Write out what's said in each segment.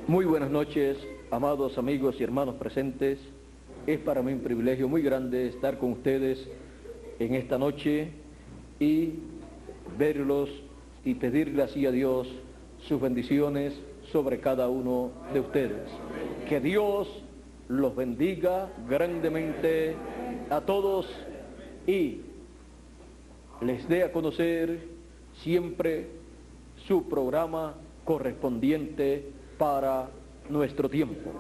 Muy buenas noches, amados amigos y hermanos presentes. Es para mí un privilegio muy grande estar con ustedes en esta noche y verlos y pedirle así a Dios sus bendiciones sobre cada uno de ustedes. Que Dios los bendiga grandemente a todos y les dé a conocer siempre su programa correspondiente para nuestro tiempo.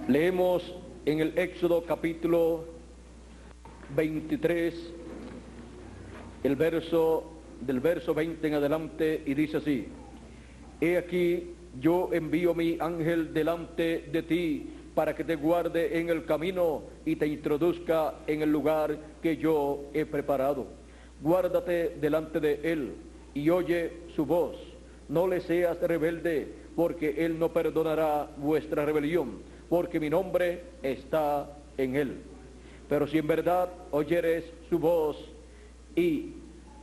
Leemos en el Éxodo capítulo 23, del verso 20 en adelante, y dice así: He aquí, yo envío mi ángel delante de ti para que te guarde en el camino y te introduzca en el lugar que yo he preparado. Guárdate delante de él y oye su voz. No le seas rebelde, porque él no perdonará vuestra rebelión, porque mi nombre está en él. Pero si en verdad oyeres su voz e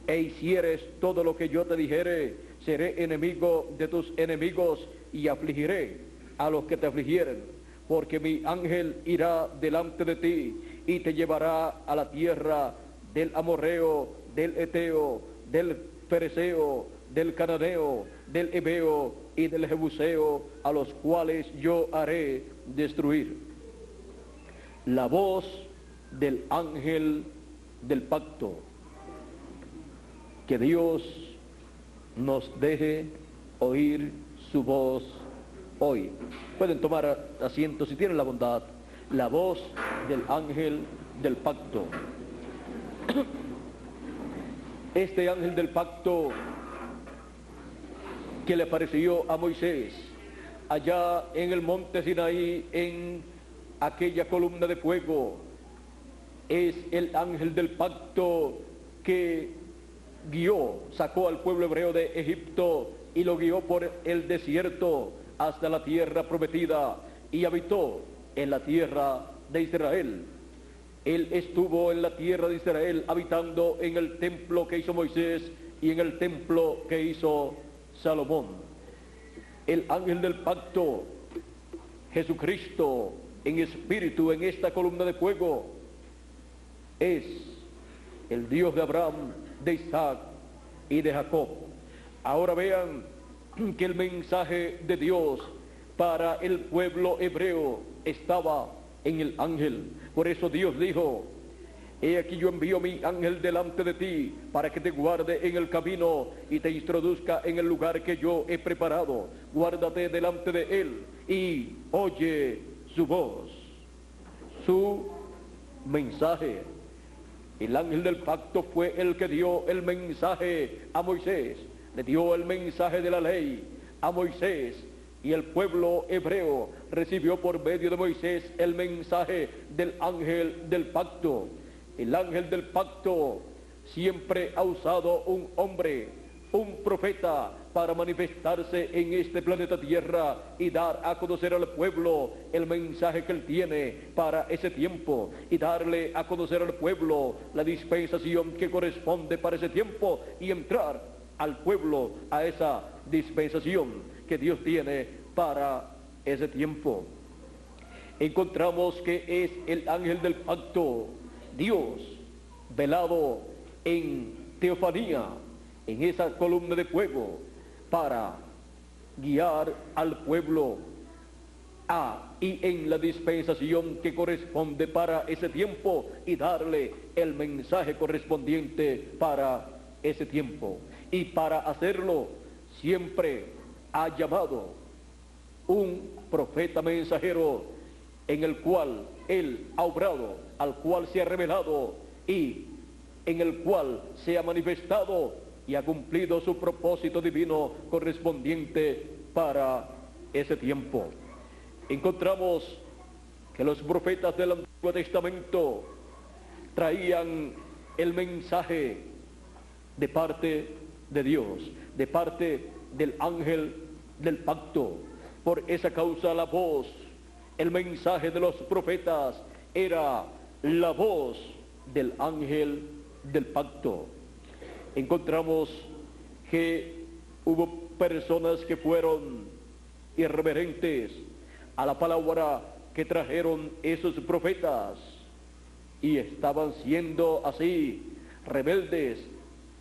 hicieres todo lo que yo te dijere, seré enemigo de tus enemigos y afligiré a los que te afligieren, porque mi ángel irá delante de ti y te llevará a la tierra del amorreo, del eteo, del fereceo, del cananeo, del heveo y del jebuseo, a los cuales yo haré destruir. La voz del ángel del pacto. Que Dios nos deje oír su voz hoy. Pueden tomar asiento si tienen la bondad. La voz del ángel del pacto. Este ángel del pacto que le apareció a Moisés allá en el monte Sinaí, en aquella columna de fuego, es el ángel del pacto que sacó al pueblo hebreo de Egipto y lo guió por el desierto hasta la tierra prometida y habitó en la tierra de Israel. Él estuvo en la tierra de Israel habitando en el templo que hizo Moisés y en el templo que hizo Salomón. El ángel del pacto, Jesucristo en espíritu en esta columna de fuego, es el Dios de Abraham, de Isaac y de Jacob. Ahora vean que el mensaje de Dios para el pueblo hebreo estaba en el ángel. Por eso Dios dijo: He aquí yo envío mi ángel delante de ti para que te guarde en el camino y te introduzca en el lugar que yo he preparado. Guárdate delante de él y oye su voz, su mensaje. El ángel del pacto fue el que dio el mensaje a Moisés, le dio el mensaje de la ley a Moisés, y el pueblo hebreo recibió por medio de Moisés el mensaje del ángel del pacto. El ángel del pacto siempre ha usado un hombre, un profeta, para manifestarse en este planeta Tierra y dar a conocer al pueblo el mensaje que él tiene para ese tiempo, y darle a conocer al pueblo la dispensación que corresponde para ese tiempo, y entrar al pueblo a esa dispensación que Dios tiene para ese tiempo. Encontramos que es el ángel del pacto, Dios velado en teofanía, en esa columna de fuego, para guiar al pueblo y en la dispensación que corresponde para ese tiempo, y darle el mensaje correspondiente para ese tiempo. Y para hacerlo siempre ha llamado un profeta mensajero, en el cual él ha obrado, al cual se ha revelado y en el cual se ha manifestado y ha cumplido su propósito divino correspondiente para ese tiempo. Encontramos que los profetas del Antiguo Testamento traían el mensaje de parte de Dios, de parte del ángel del pacto. Por esa causa la voz, el mensaje de los profetas era la voz del ángel del pacto. Encontramos que hubo personas que fueron irreverentes a la palabra que trajeron esos profetas y estaban siendo así rebeldes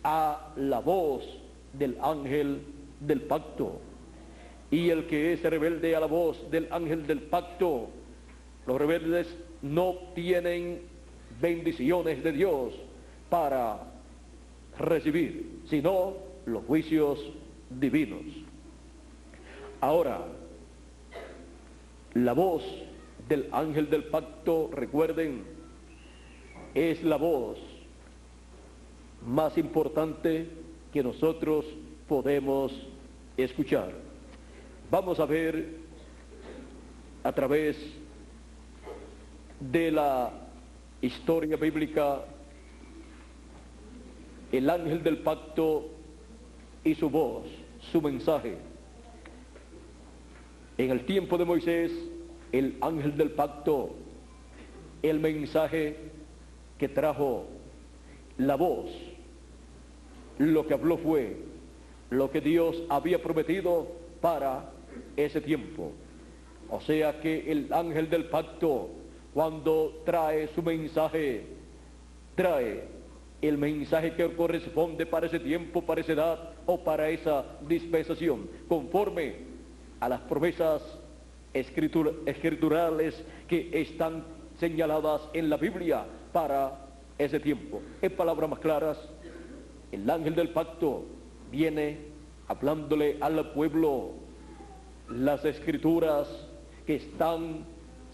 a la voz del ángel del pacto. Y el que es rebelde a la voz del ángel del pacto, los rebeldes no tienen bendiciones de Dios para recibir, sino los juicios divinos. Ahora, la voz del ángel del pacto, recuerden, es la voz más importante que nosotros podemos escuchar. Vamos a ver a través de la historia bíblica el ángel del pacto y su voz, su mensaje. En el tiempo de Moisés, el ángel del pacto, el mensaje que trajo, la voz, lo que habló fue lo que Dios había prometido para ese tiempo. O sea que el ángel del pacto, cuando trae su mensaje, trae el mensaje que corresponde para ese tiempo, para esa edad o para esa dispensación, conforme a las promesas escriturales que están señaladas en la Biblia para ese tiempo. En palabras más claras, el ángel del pacto viene hablándole al pueblo las escrituras que están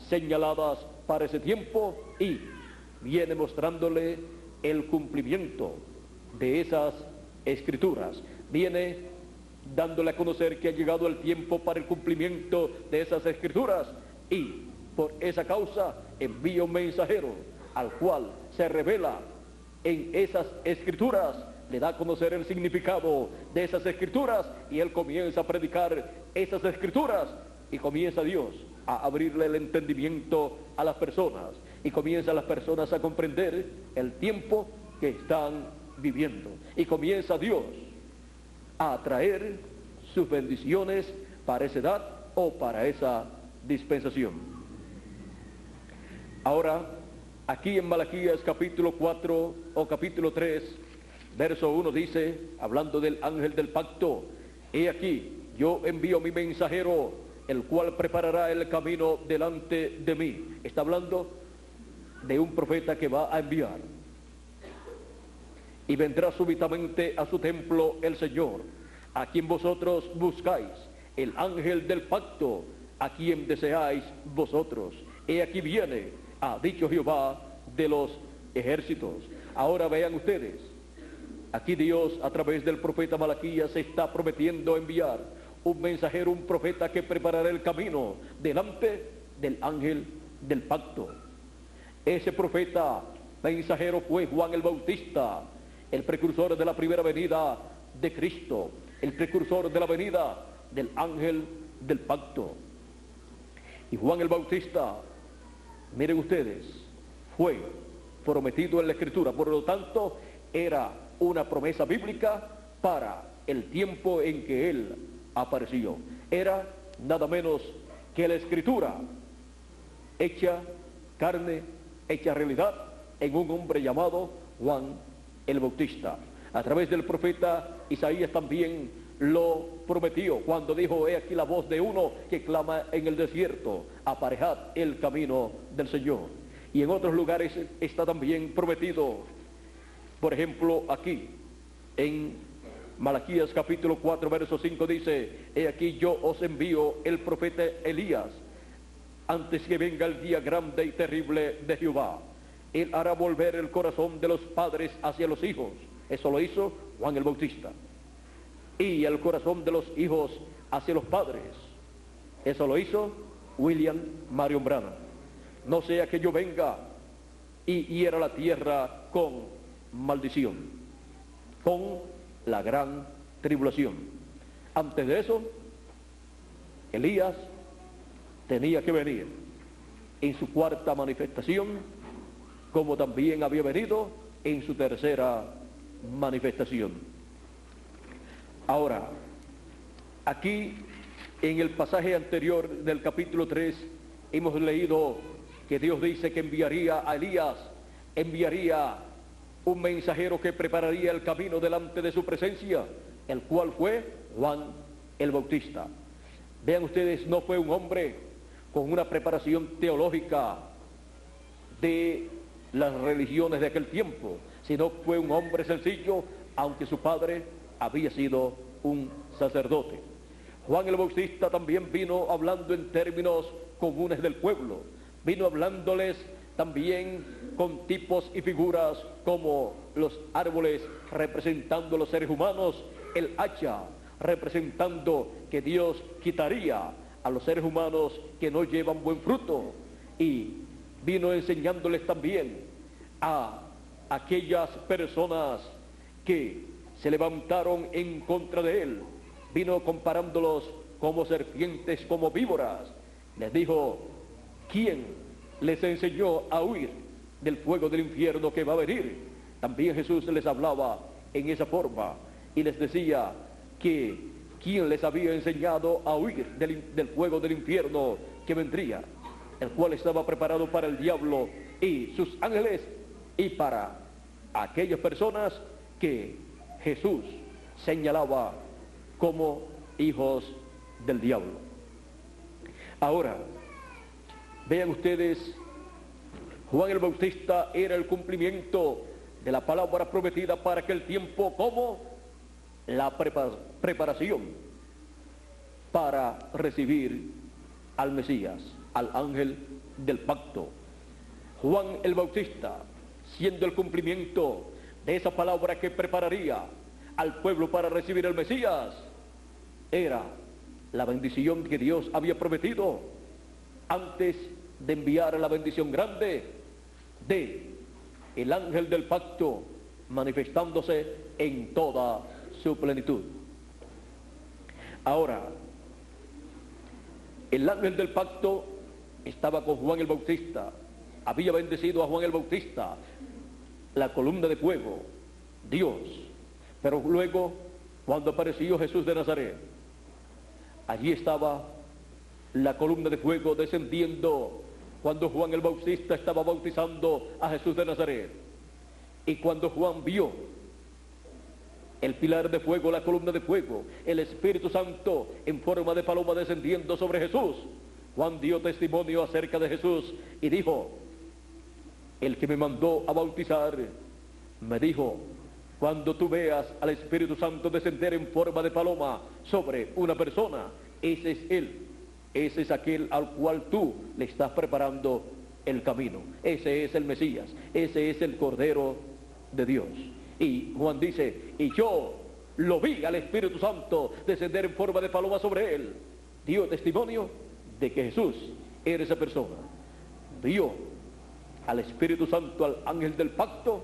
señaladas para ese tiempo y viene mostrándole el cumplimiento de esas escrituras. Viene dándole a conocer que ha llegado el tiempo para el cumplimiento de esas escrituras y por esa causa envía un mensajero al cual se revela en esas escrituras, le da a conocer el significado de esas escrituras y él comienza a predicar esas escrituras y comienza Dios a abrirle el entendimiento a las personas y comienzan las personas a comprender el tiempo que están viviendo y comienza Dios a traer sus bendiciones para esa edad o para esa dispensación. Ahora, aquí en Malaquías capítulo 4 o capítulo 3, verso 1 dice, hablando del ángel del pacto, he aquí, yo envío mi mensajero, el cual preparará el camino delante de mí. Está hablando de un profeta que va a enviar. Y vendrá súbitamente a su templo el Señor, a quien vosotros buscáis, el ángel del pacto, a quien deseáis vosotros. He aquí viene, ha dicho Jehová de los ejércitos. Ahora vean ustedes, aquí Dios a través del profeta Malaquías se está prometiendo enviar un mensajero, un profeta que preparará el camino delante del ángel del pacto. Ese profeta mensajero fue Juan el Bautista, el precursor de la primera venida de Cristo, el precursor de la venida del ángel del pacto. Y Juan el Bautista, miren ustedes, fue prometido en la Escritura, por lo tanto era una promesa bíblica para el tiempo en que él apareció. Era nada menos que la Escritura hecha carne, hecha realidad en un hombre llamado Juan el Bautista. A través del profeta Isaías también lo prometió cuando dijo, he aquí la voz de uno que clama en el desierto, aparejad el camino del Señor. Y en otros lugares está también prometido, por ejemplo aquí en Malaquías capítulo 4 verso 5 dice, he aquí yo os envío el profeta Elías antes que venga el día grande y terrible de Jehová. Él hará volver el corazón de los padres hacia los hijos. Eso lo hizo Juan el Bautista. Y el corazón de los hijos hacia los padres. Eso lo hizo William Marion Branham. No sea que yo venga y hiera la tierra con maldición, con la gran tribulación. Antes de eso, Elías tenía que venir en su cuarta manifestación, como también había venido en su tercera manifestación. Ahora, Aquí, en el pasaje anterior del capítulo 3, hemos leído que Dios dice que enviaría a Elías, enviaría un mensajero que prepararía el camino delante de su presencia, el cual fue Juan el Bautista. Vean ustedes, no fue un hombre con una preparación teológica de las religiones de aquel tiempo, sino fue un hombre sencillo, aunque su padre había sido un sacerdote. Juan el Bautista también vino hablando en términos comunes del pueblo, vino hablándoles también con tipos y figuras como los árboles representando los seres humanos, el hacha representando que Dios quitaría a los seres humanos que no llevan buen fruto, y vino enseñándoles también a aquellas personas que se levantaron en contra de él, vino comparándolos como serpientes, como víboras. Les dijo, ¿quién les enseñó a huir del fuego del infierno que va a venir? También Jesús les hablaba en esa forma y les decía que quién les había enseñado a huir del fuego del infierno que vendría, el cual estaba preparado para el diablo y sus ángeles y para aquellas personas que Jesús señalaba como hijos del diablo. Ahora, vean ustedes, Juan el Bautista era el cumplimiento de la palabra prometida para aquel tiempo, como la preparación para recibir al Mesías, al ángel del pacto. Juan el Bautista, siendo el cumplimiento de esa palabra que prepararía al pueblo para recibir al Mesías, era la bendición que Dios había prometido antes de enviar la bendición grande de el ángel del pacto manifestándose en toda su plenitud. Ahora, el ángel del pacto estaba con Juan el Bautista, había bendecido a Juan el Bautista, la columna de fuego, Dios. Pero luego, cuando apareció Jesús de Nazaret, allí estaba la columna de fuego descendiendo cuando Juan el Bautista estaba bautizando a Jesús de Nazaret. Y cuando Juan vio el pilar de fuego, la columna de fuego, el Espíritu Santo en forma de paloma descendiendo sobre Jesús, Juan dio testimonio acerca de Jesús y dijo, el que me mandó a bautizar me dijo, cuando tú veas al Espíritu Santo descender en forma de paloma sobre una persona, ese es él, ese es aquel al cual tú le estás preparando el camino, ese es el Mesías, ese es el Cordero de Dios. Y Juan dice, y yo lo vi al Espíritu Santo descender en forma de paloma sobre él. Dio testimonio de que Jesús era esa persona. Vio al Espíritu Santo, al ángel del pacto,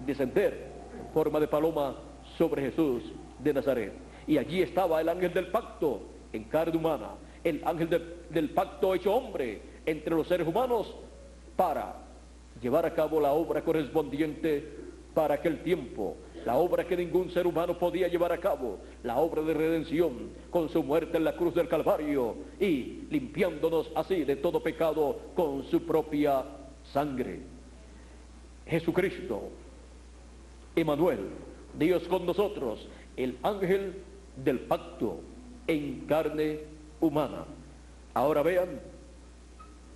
descender en forma de paloma sobre Jesús de Nazaret. Y allí estaba el ángel del pacto en carne humana, el ángel del pacto hecho hombre entre los seres humanos para llevar a cabo la obra correspondiente para aquel tiempo, la obra que ningún ser humano podía llevar a cabo, la obra de redención con su muerte en la cruz del Calvario y limpiándonos así de todo pecado con su propia sangre. Jesucristo, Emmanuel, Dios con nosotros, el ángel del pacto en carne humana. Ahora vean,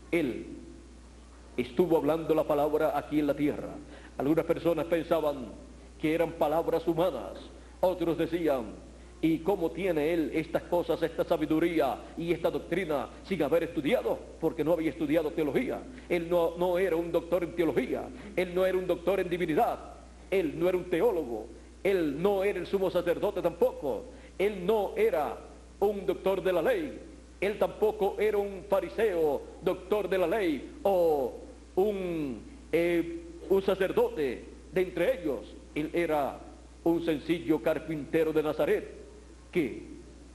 Él estuvo hablando la palabra aquí en la tierra. Algunas personas pensaban que eran palabras humanas, otros decían, ¿y cómo tiene él estas cosas, esta sabiduría y esta doctrina sin haber estudiado? Porque no había estudiado teología. Él no era un doctor en teología, él no era un doctor en divinidad, él no era un teólogo, él no era el sumo sacerdote tampoco, él no era un doctor de la ley, él tampoco era un fariseo, doctor de la ley, o un sacerdote de entre ellos. Él era un sencillo carpintero de Nazaret que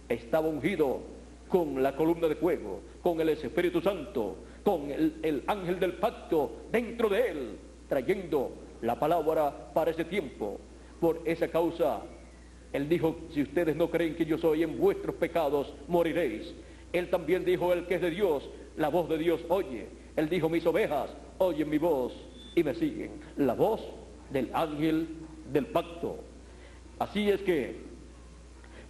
estaba ungido con la columna de fuego, con el Espíritu Santo, con el ángel del pacto dentro de él, trayendo la palabra para ese tiempo. Por esa causa, Él dijo, si ustedes no creen que yo soy, en vuestros pecados moriréis. Él también dijo, el que es de Dios, la voz de Dios oye. Él dijo, mis ovejas oyen mi voz y me siguen. La voz del ángel del pacto. Así es que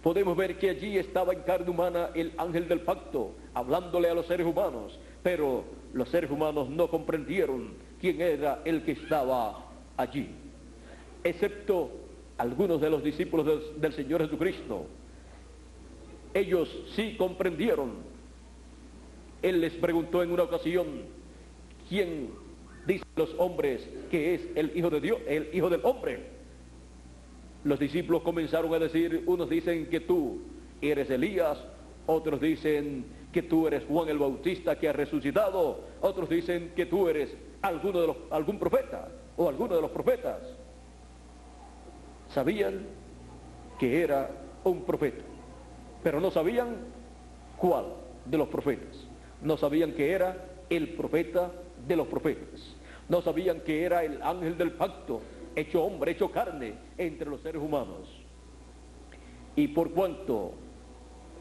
podemos ver que allí estaba en carne humana el ángel del pacto, hablándole a los seres humanos, pero los seres humanos no comprendieron quién era el que estaba allí, excepto algunos de los discípulos del Señor Jesucristo. Ellos sí comprendieron. Él les preguntó en una ocasión, ¿quién dicen los hombres que es el Hijo de Dios, el Hijo del Hombre? Los discípulos comenzaron a decir, unos dicen que tú eres Elías, otros dicen que tú eres Juan el Bautista que ha resucitado, otros dicen que tú eres algún profeta o alguno de los profetas. Sabían que era un profeta, pero no sabían cuál de los profetas. No sabían que era el profeta de los profetas. No sabían que era el ángel del pacto, hecho hombre, hecho carne entre los seres humanos. Y por cuanto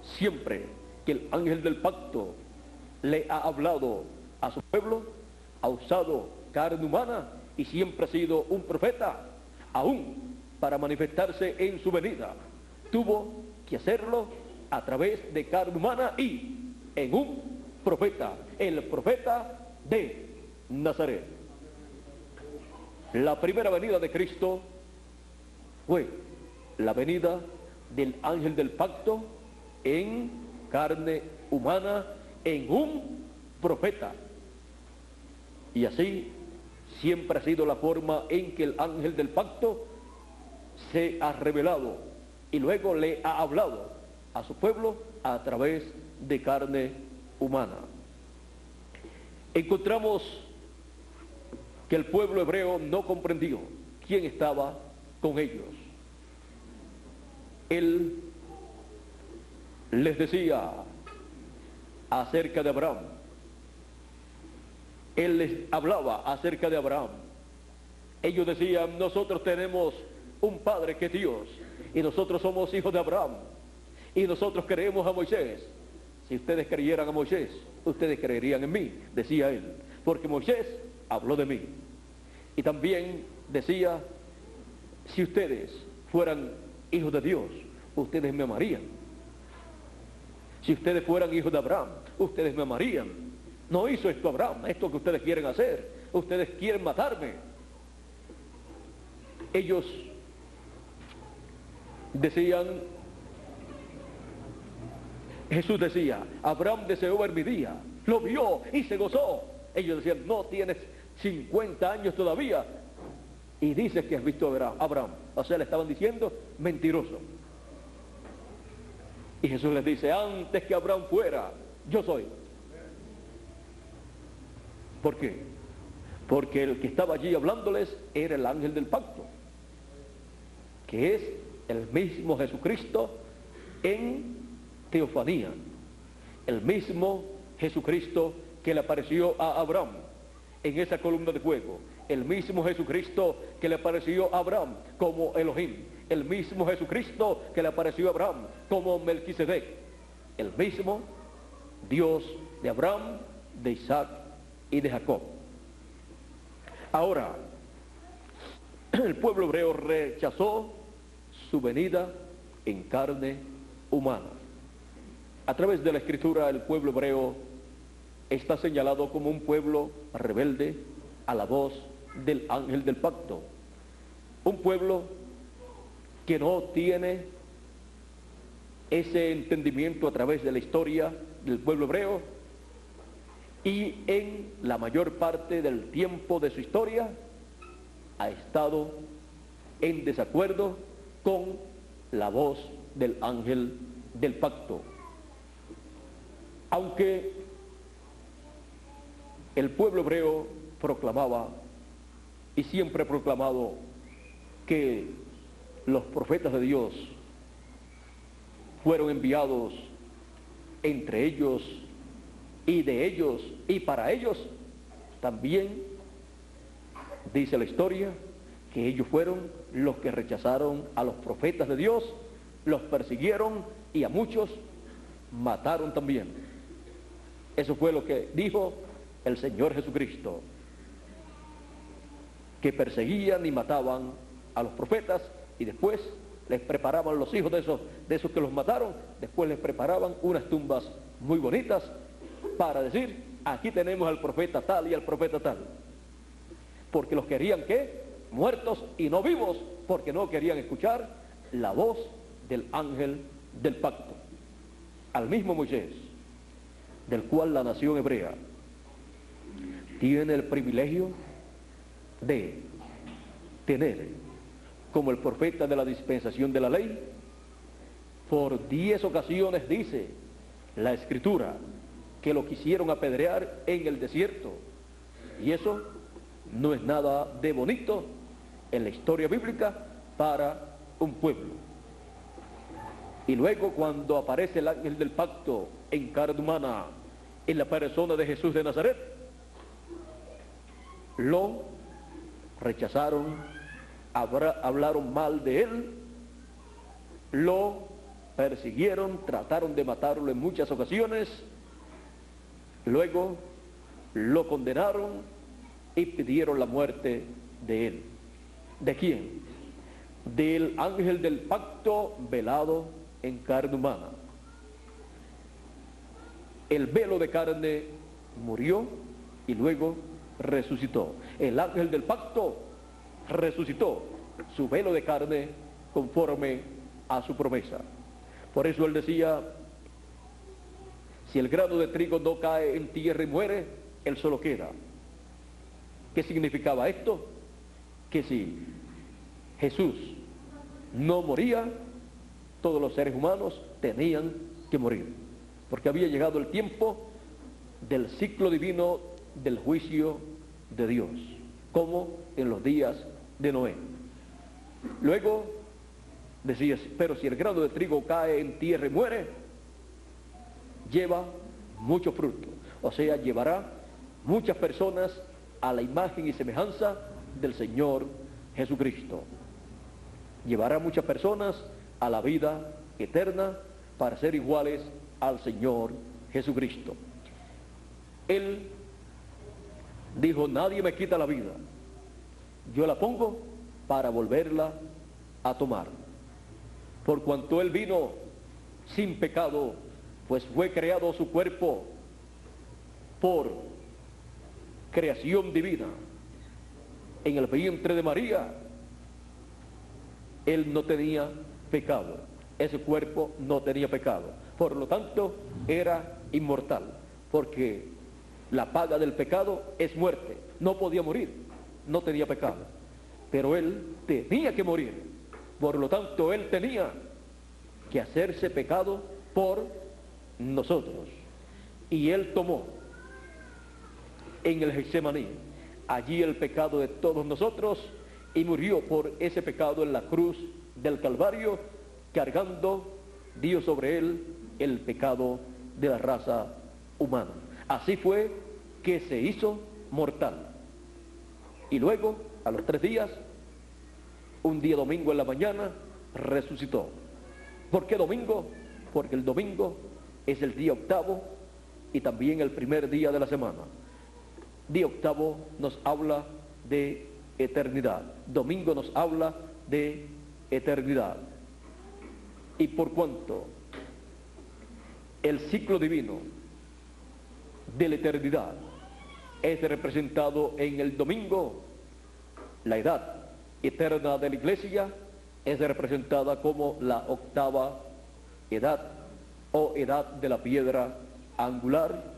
siempre que el ángel del pacto le ha hablado a su pueblo, ha usado carne humana y siempre ha sido un profeta, aún para manifestarse en su venida, tuvo que hacerlo a través de carne humana y en un profeta, el profeta de Nazaret. La primera venida de Cristo fue la venida del ángel del pacto en carne humana, en un profeta. Y así siempre ha sido la forma en que el ángel del pacto se ha revelado y luego le ha hablado a su pueblo a través de carne humana. Encontramos que el pueblo hebreo no comprendió quién estaba con ellos. Él les decía acerca de Abraham. Él les hablaba acerca de Abraham. Ellos decían, nosotros tenemos un padre que es Dios y nosotros somos hijos de Abraham y nosotros creemos a Moisés. Si ustedes creyeran a Moisés, ustedes creerían en mí, decía él, porque Moisés habló de mí. Y también decía, si ustedes fueran hijos de Dios, ustedes me amarían. Si ustedes fueran hijos de Abraham, ustedes me amarían. No hizo esto Abraham, esto que ustedes quieren hacer. Ustedes quieren matarme. Ellos decían, Jesús decía, Abraham deseó ver mi día, lo vio y se gozó. Ellos decían, no tienes 50 años todavía y dices que has visto a Abraham. O sea, le estaban diciendo, mentiroso. Y Jesús les dice, antes que Abraham fuera, yo soy. ¿Por qué? Porque el que estaba allí hablándoles era el ángel del pacto, que es el mismo Jesucristo en teofanía, el mismo Jesucristo que le apareció a Abraham en esa columna de fuego, el mismo Jesucristo que le apareció a Abraham como Elohim, el mismo Jesucristo que le apareció a Abraham como Melquisedec, el mismo Dios de Abraham, de Isaac y de Jacob. Ahora, el pueblo hebreo rechazó su venida en carne humana. A través de la Escritura, el pueblo hebreo está señalado como un pueblo rebelde a la voz del ángel del pacto. Un pueblo que no tiene ese entendimiento a través de la historia del pueblo hebreo y en la mayor parte del tiempo de su historia ha estado en desacuerdo con la voz del ángel del pacto. Aunque el pueblo hebreo proclamaba y siempre ha proclamado que los profetas de Dios fueron enviados entre ellos y de ellos y para ellos, también dice la historia que ellos fueron los que rechazaron a los profetas de Dios los persiguieron y a muchos mataron también. Eso fue lo que dijo el Señor Jesucristo, que perseguían y mataban a los profetas y después les preparaban los hijos de esos que los mataron, después les preparaban unas tumbas muy bonitas para decir, aquí tenemos al profeta tal y al profeta tal, porque los querían ¿qué? Muertos y no vivos, porque no querían escuchar la voz del ángel del pacto, al mismo Moisés, del cual la nación hebrea tiene el privilegio de tener como el profeta de la dispensación de la ley. Por 10 ocasiones dice la Escritura que lo quisieron apedrear en el desierto, y eso no es nada de bonito en la historia bíblica para un pueblo. Y luego cuando aparece el ángel del pacto en carne humana, en la persona de Jesús de Nazaret, lo rechazaron, hablaron mal de él, lo persiguieron, trataron de matarlo en muchas ocasiones, luego lo condenaron y pidieron la muerte de él. ¿De quién? Del ángel del pacto velado en carne humana. El velo de carne murió y luego resucitó. El ángel del pacto resucitó su velo de carne conforme a su promesa. Por eso él decía, si el grano de trigo no cae en tierra y muere, él solo queda. ¿Qué significaba esto? Que si Jesús no moría, todos los seres humanos tenían que morir, porque había llegado el tiempo del ciclo divino del juicio de Dios, como en los días de Noé. Luego decía, pero si el grano de trigo cae en tierra y muere, lleva mucho fruto, o sea, llevará muchas personas a la imagen y semejanza del Señor Jesucristo. Llevará muchas personas a la vida eterna para ser iguales al Señor Jesucristo. Él dijo, nadie me quita la vida, yo la pongo para volverla a tomar. Por cuanto Él vino sin pecado, pues fue creado su cuerpo por creación divina en el vientre de María. Él no tenía pecado, ese cuerpo no tenía pecado, por lo tanto era inmortal, porque la paga del pecado es muerte. No podía morir, no tenía pecado, pero él tenía que morir, por lo tanto él tenía que hacerse pecado por nosotros, y él tomó en el Getsemaní allí el pecado de todos nosotros y murió por ese pecado en la cruz del Calvario, cargando Dios sobre él el pecado de la raza humana. Así fue que se hizo mortal. Y luego, a los 3 días, un día domingo en la mañana, resucitó. ¿Por qué domingo? Porque el domingo es el día octavo y también el primer día de la semana. Día octavo nos habla de eternidad. Domingo nos habla de eternidad. Y por cuanto el ciclo divino de la eternidad es representado en el domingo, la edad eterna de la iglesia es representada como la octava edad o edad de la piedra angular,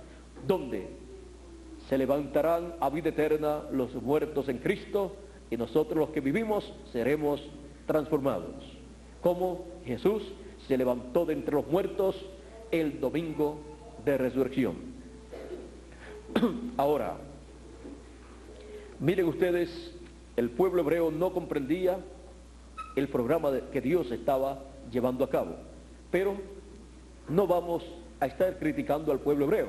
donde se levantarán a vida eterna los muertos en Cristo y nosotros los que vivimos seremos transformados, como Jesús se levantó de entre los muertos el domingo de resurrección. Ahora, miren ustedes, el pueblo hebreo no comprendía el programa que Dios estaba llevando a cabo, pero no vamos a estar criticando al pueblo hebreo.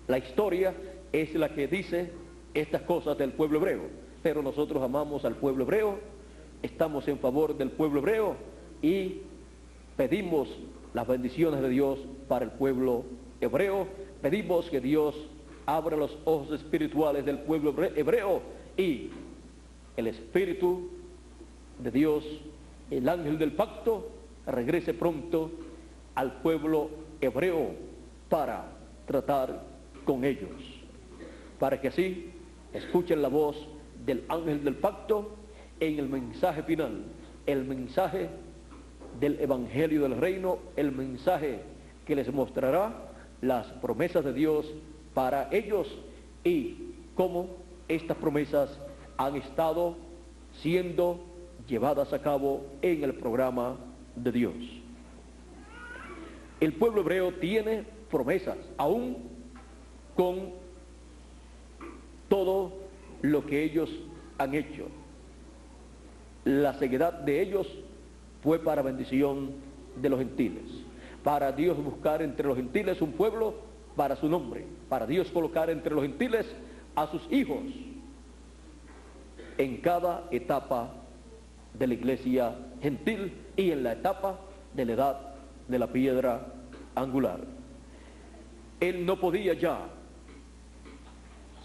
La historia es la que dice estas cosas del pueblo hebreo, pero nosotros amamos al pueblo hebreo, estamos en favor del pueblo hebreo y pedimos las bendiciones de Dios para el pueblo hebreo, pedimos que Dios abra los ojos espirituales del pueblo hebreo y el Espíritu de Dios, el ángel del pacto, regrese pronto al pueblo hebreo para tratar con ellos, para que así escuchen la voz del ángel del pacto en el mensaje final, el mensaje del evangelio del reino, el mensaje que les mostrará las promesas de Dios para ellos y cómo estas promesas han estado siendo llevadas a cabo en el programa de Dios. El pueblo hebreo tiene promesas, aún con todo lo que ellos han hecho. La ceguedad de ellos fue para bendición de los gentiles, para Dios buscar entre los gentiles un pueblo para su nombre, para Dios colocar entre los gentiles a sus hijos en cada etapa de la iglesia gentil y en la etapa de la edad de la piedra angular. Él no podía ya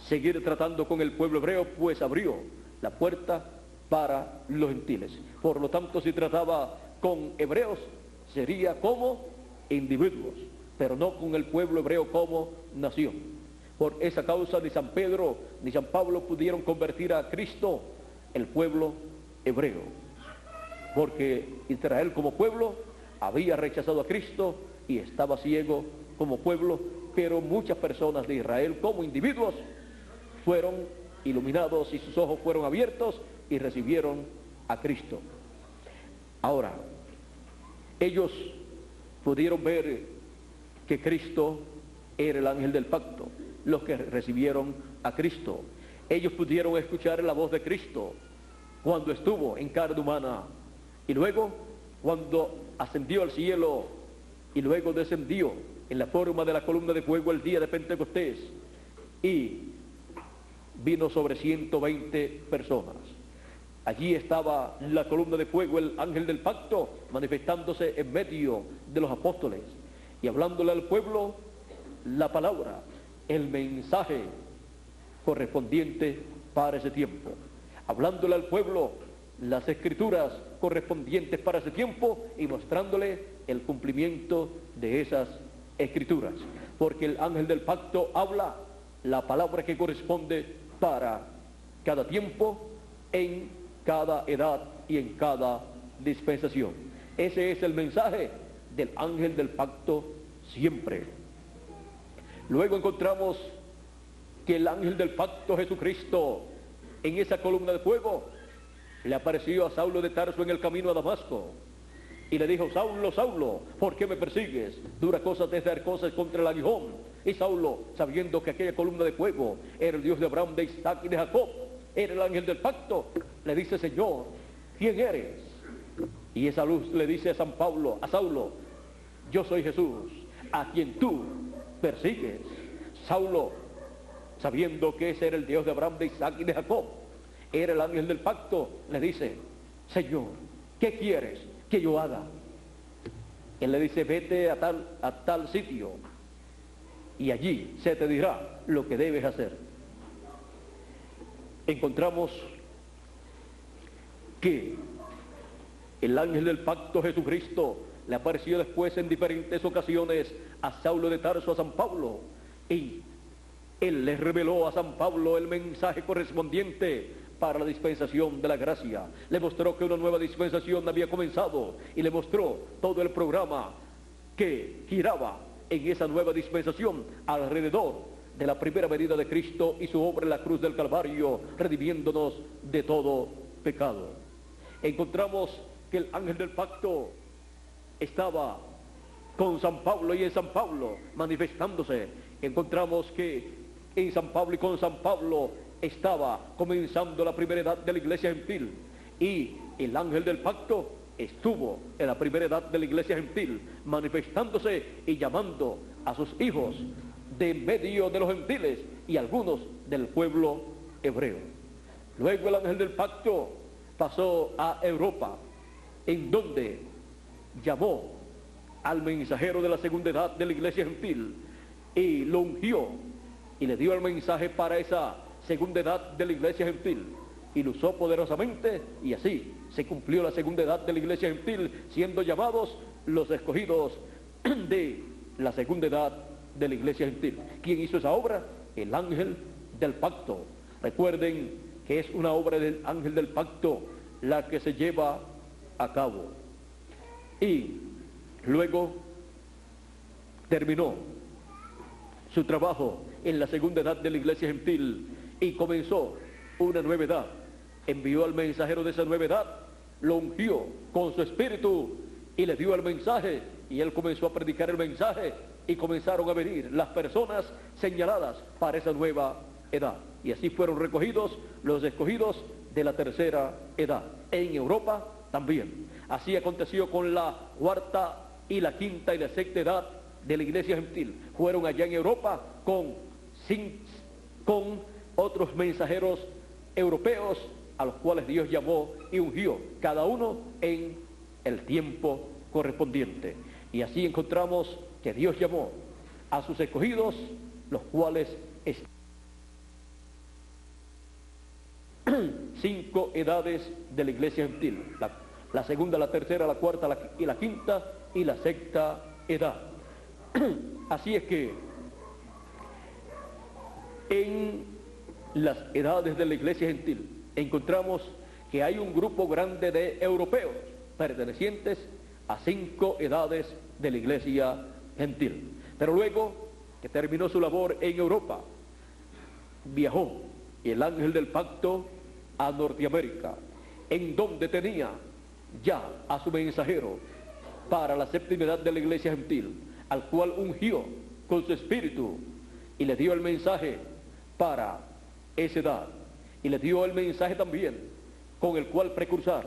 seguir tratando con el pueblo hebreo, pues abrió la puerta para los gentiles. Por lo tanto, si trataba con hebreos, sería como individuos, pero no con el pueblo hebreo como nación. Por esa causa ni San Pedro ni San Pablo pudieron convertir a Cristo el pueblo hebreo, porque Israel como pueblo había rechazado a Cristo y estaba ciego como pueblo, pero muchas personas de Israel como individuos fueron iluminados y sus ojos fueron abiertos y recibieron a Cristo. Ahora, ellos pudieron ver que Cristo era el ángel del pacto, los que recibieron a Cristo. Ellos pudieron escuchar la voz de Cristo cuando estuvo en carne humana y luego cuando ascendió al cielo y luego descendió en la forma de la columna de fuego el día de Pentecostés y vino sobre 120 personas. Allí estaba la columna de fuego, el ángel del pacto, manifestándose en medio de los apóstoles y hablándole al pueblo la palabra, el mensaje correspondiente para ese tiempo, hablándole al pueblo las escrituras correspondientes para ese tiempo y mostrándole el cumplimiento de esas escrituras, porque el ángel del pacto habla la palabra que corresponde para cada tiempo, en cada edad y en cada dispensación. Ese es el mensaje del ángel del pacto siempre. Luego encontramos que el ángel del pacto, Jesucristo, en esa columna de fuego, le apareció a Saulo de Tarso en el camino a Damasco y le dijo: Saulo, Saulo, ¿por qué me persigues? Dura cosa de hacer cosas contra el aguijón. Y Saulo, sabiendo que aquella columna de fuego era el Dios de Abraham, de Isaac y de Jacob, era el ángel del pacto, le dice: Señor, ¿quién eres? Y esa luz le dice a San Pablo, a Saulo: yo soy Jesús, a quien tú persigues. Saulo, sabiendo que ese era el Dios de Abraham, de Isaac y de Jacob, era el ángel del pacto, le dice: Señor, ¿qué quieres que yo haga? Él le dice: vete a tal sitio y allí se te dirá lo que debes hacer. Encontramos que el ángel del pacto, Jesucristo, le apareció después en diferentes ocasiones a Saulo de Tarso, a San Pablo, y él le reveló a San Pablo el mensaje correspondiente para la dispensación de la gracia. Le mostró que una nueva dispensación había comenzado y le mostró todo el programa que giraba en esa nueva dispensación alrededor de la primera venida de Cristo y su obra en la cruz del Calvario, redimiéndonos de todo pecado. Encontramos que el ángel del pacto estaba con San Pablo y en San Pablo manifestándose. Encontramos que en San Pablo y con San Pablo estaba comenzando la primera edad de la iglesia gentil, y el ángel del pacto estuvo en la primera edad de la iglesia gentil manifestándose y llamando a sus hijos de medio de los gentiles y algunos del pueblo hebreo. Luego el ángel del pacto pasó a Europa, en donde llamó al mensajero de la segunda edad de la iglesia gentil y lo ungió y le dio el mensaje para esa segunda edad de la iglesia gentil y lo usó poderosamente, y así se cumplió la segunda edad de la iglesia gentil, siendo llamados los escogidos de la segunda edad de la iglesia gentil. ¿Quién hizo esa obra? El ángel del pacto. Recuerden que es una obra del ángel del pacto la que se lleva a cabo. Y luego terminó su trabajo en la segunda edad de la iglesia gentil y comenzó una nueva edad. Envió al mensajero de esa nueva edad, lo ungió con su espíritu y le dio el mensaje, y él comenzó a predicar el mensaje y comenzaron a venir las personas señaladas para esa nueva edad. Y así fueron recogidos los escogidos de la tercera edad. En Europa también. Así aconteció con la cuarta y la quinta y la sexta edad de la iglesia gentil. Fueron allá en Europa con otros mensajeros europeos a los cuales Dios llamó y ungió, cada uno en el tiempo correspondiente. Y así encontramos que Dios llamó a sus escogidos, los cuales están 5 edades de la iglesia gentil: la segunda, la tercera, la cuarta y la quinta y la sexta edad. Así es que en las edades de la iglesia gentil encontramos que hay un grupo grande de europeos pertenecientes a 5 edades de la iglesia gentil. Pero luego que terminó su labor en Europa, viajó el ángel del pacto a Norteamérica, en donde tenía ya a su mensajero para la séptima edad de la iglesia gentil, al cual ungió con su espíritu y le dio el mensaje para esa edad, y le dio el mensaje también con el cual precursar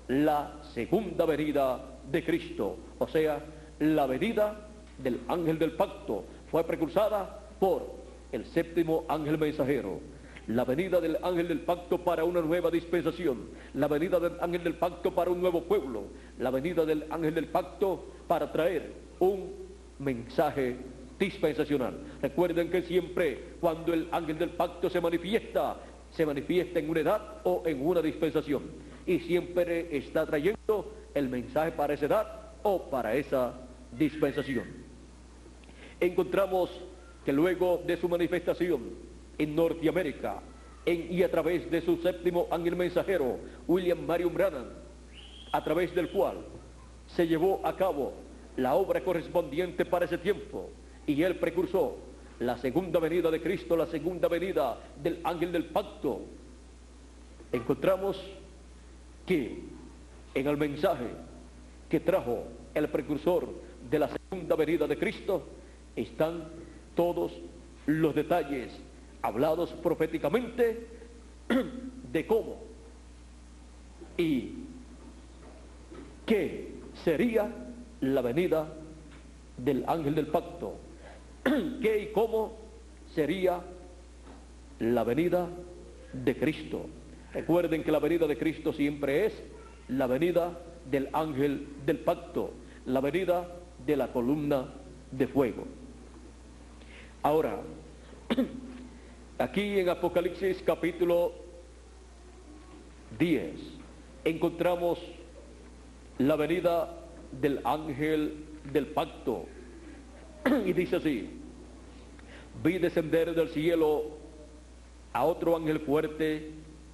la segunda venida de Cristo, o sea, la venida del ángel del pacto fue precursada por el séptimo ángel mensajero. La venida del ángel del pacto para una nueva dispensación, la venida del ángel del pacto para un nuevo pueblo, la venida del ángel del pacto para traer un mensaje dispensacional. Recuerden que siempre cuando el ángel del pacto se manifiesta en una edad o en una dispensación, y siempre está trayendo el mensaje para esa edad o para esa dispensación. Encontramos que luego de su manifestación en Norteamérica y a través de su séptimo ángel mensajero, William Marion Branham, a través del cual se llevó a cabo la obra correspondiente para ese tiempo, y él precursó la segunda venida de Cristo, la segunda venida del ángel del pacto. Encontramos que en el mensaje que trajo el precursor de la segunda venida de Cristo están todos los detalles hablados proféticamente de cómo y qué sería la venida del ángel del pacto, qué y cómo sería la venida de Cristo. Recuerden que la venida de Cristo siempre es la venida del ángel del pacto, la venida de la columna de fuego. Ahora, aquí en Apocalipsis capítulo 10 encontramos la venida del ángel del pacto, y dice así: vi descender del cielo a otro ángel fuerte,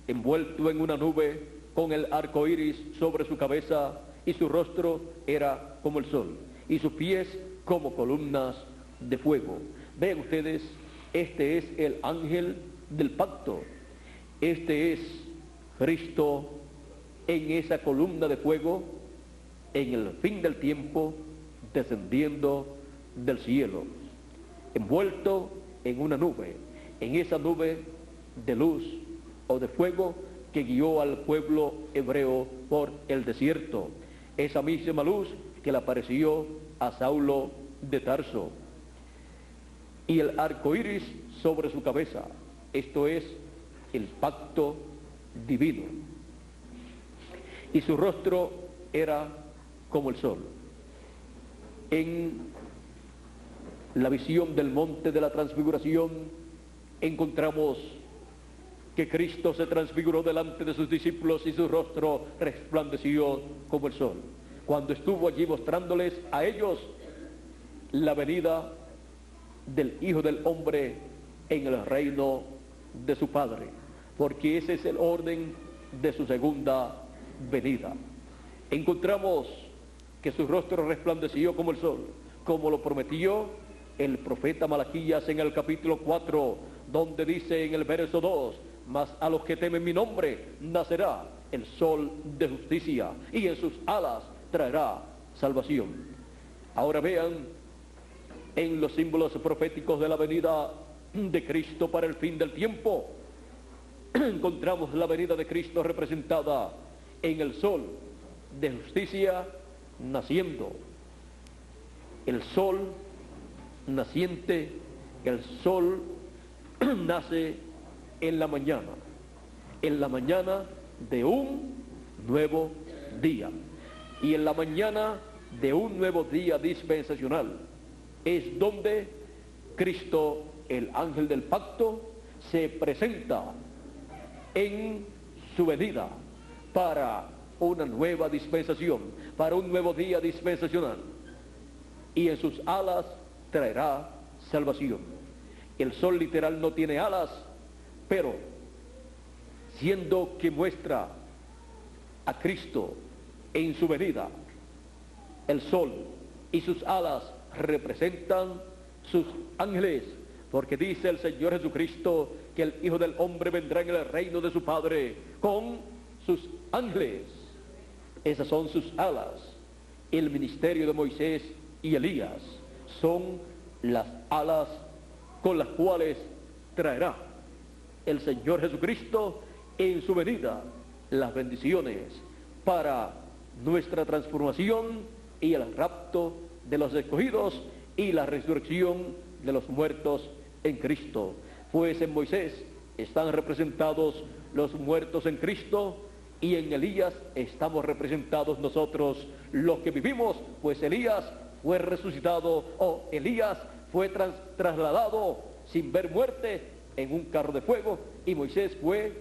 envuelto en una nube, con el arco iris sobre su cabeza, y su rostro era como el sol, y sus pies como columnas de fuego. Vean ustedes, este es el ángel del pacto, este es Cristo en esa columna de fuego, en el fin del tiempo, descendiendo del cielo, envuelto en una nube, en esa nube de luz o de fuego que guió al pueblo hebreo por el desierto, esa misma luz que le apareció a Saulo de Tarso, y el arco iris sobre su cabeza. Esto es el pacto divino, y su rostro era como el sol. En la visión del monte de la transfiguración encontramos que Cristo se transfiguró delante de sus discípulos y su rostro resplandeció como el sol, cuando estuvo allí mostrándoles a ellos la venida del Hijo del Hombre en el reino de su Padre, porque ese es el orden de su segunda venida. Encontramos que su rostro resplandeció como el sol, como lo prometió el profeta Malaquías en el capítulo 4, donde dice en el verso 2: mas a los que temen mi nombre nacerá el sol de justicia, y en sus alas traerá salvación. Ahora vean, en los símbolos proféticos de la venida de Cristo para el fin del tiempo, encontramos la venida de Cristo representada en el sol de justicia naciendo. El sol naciente, el sol nace en la mañana de un nuevo día. Y en la mañana de un nuevo día dispensacional es donde Cristo, el ángel del pacto, se presenta en su venida para una nueva dispensación, para un nuevo día dispensacional, y en sus alas traerá salvación. El sol literal no tiene alas, pero siendo que muestra a Cristo en su venida, el sol y sus alas representan sus ángeles, porque dice el Señor Jesucristo que el Hijo del Hombre vendrá en el reino de su Padre con sus ángeles. Esas son sus alas. El ministerio de Moisés y Elías son las alas con las cuales traerá el Señor Jesucristo en su venida las bendiciones para nuestra transformación y el rapto de los escogidos y la resurrección de los muertos en Cristo. Pues en Moisés están representados los muertos en Cristo, y en Elías estamos representados nosotros los que vivimos, pues Elías fue resucitado, o Elías fue trasladado sin ver muerte en un carro de fuego, y Moisés fue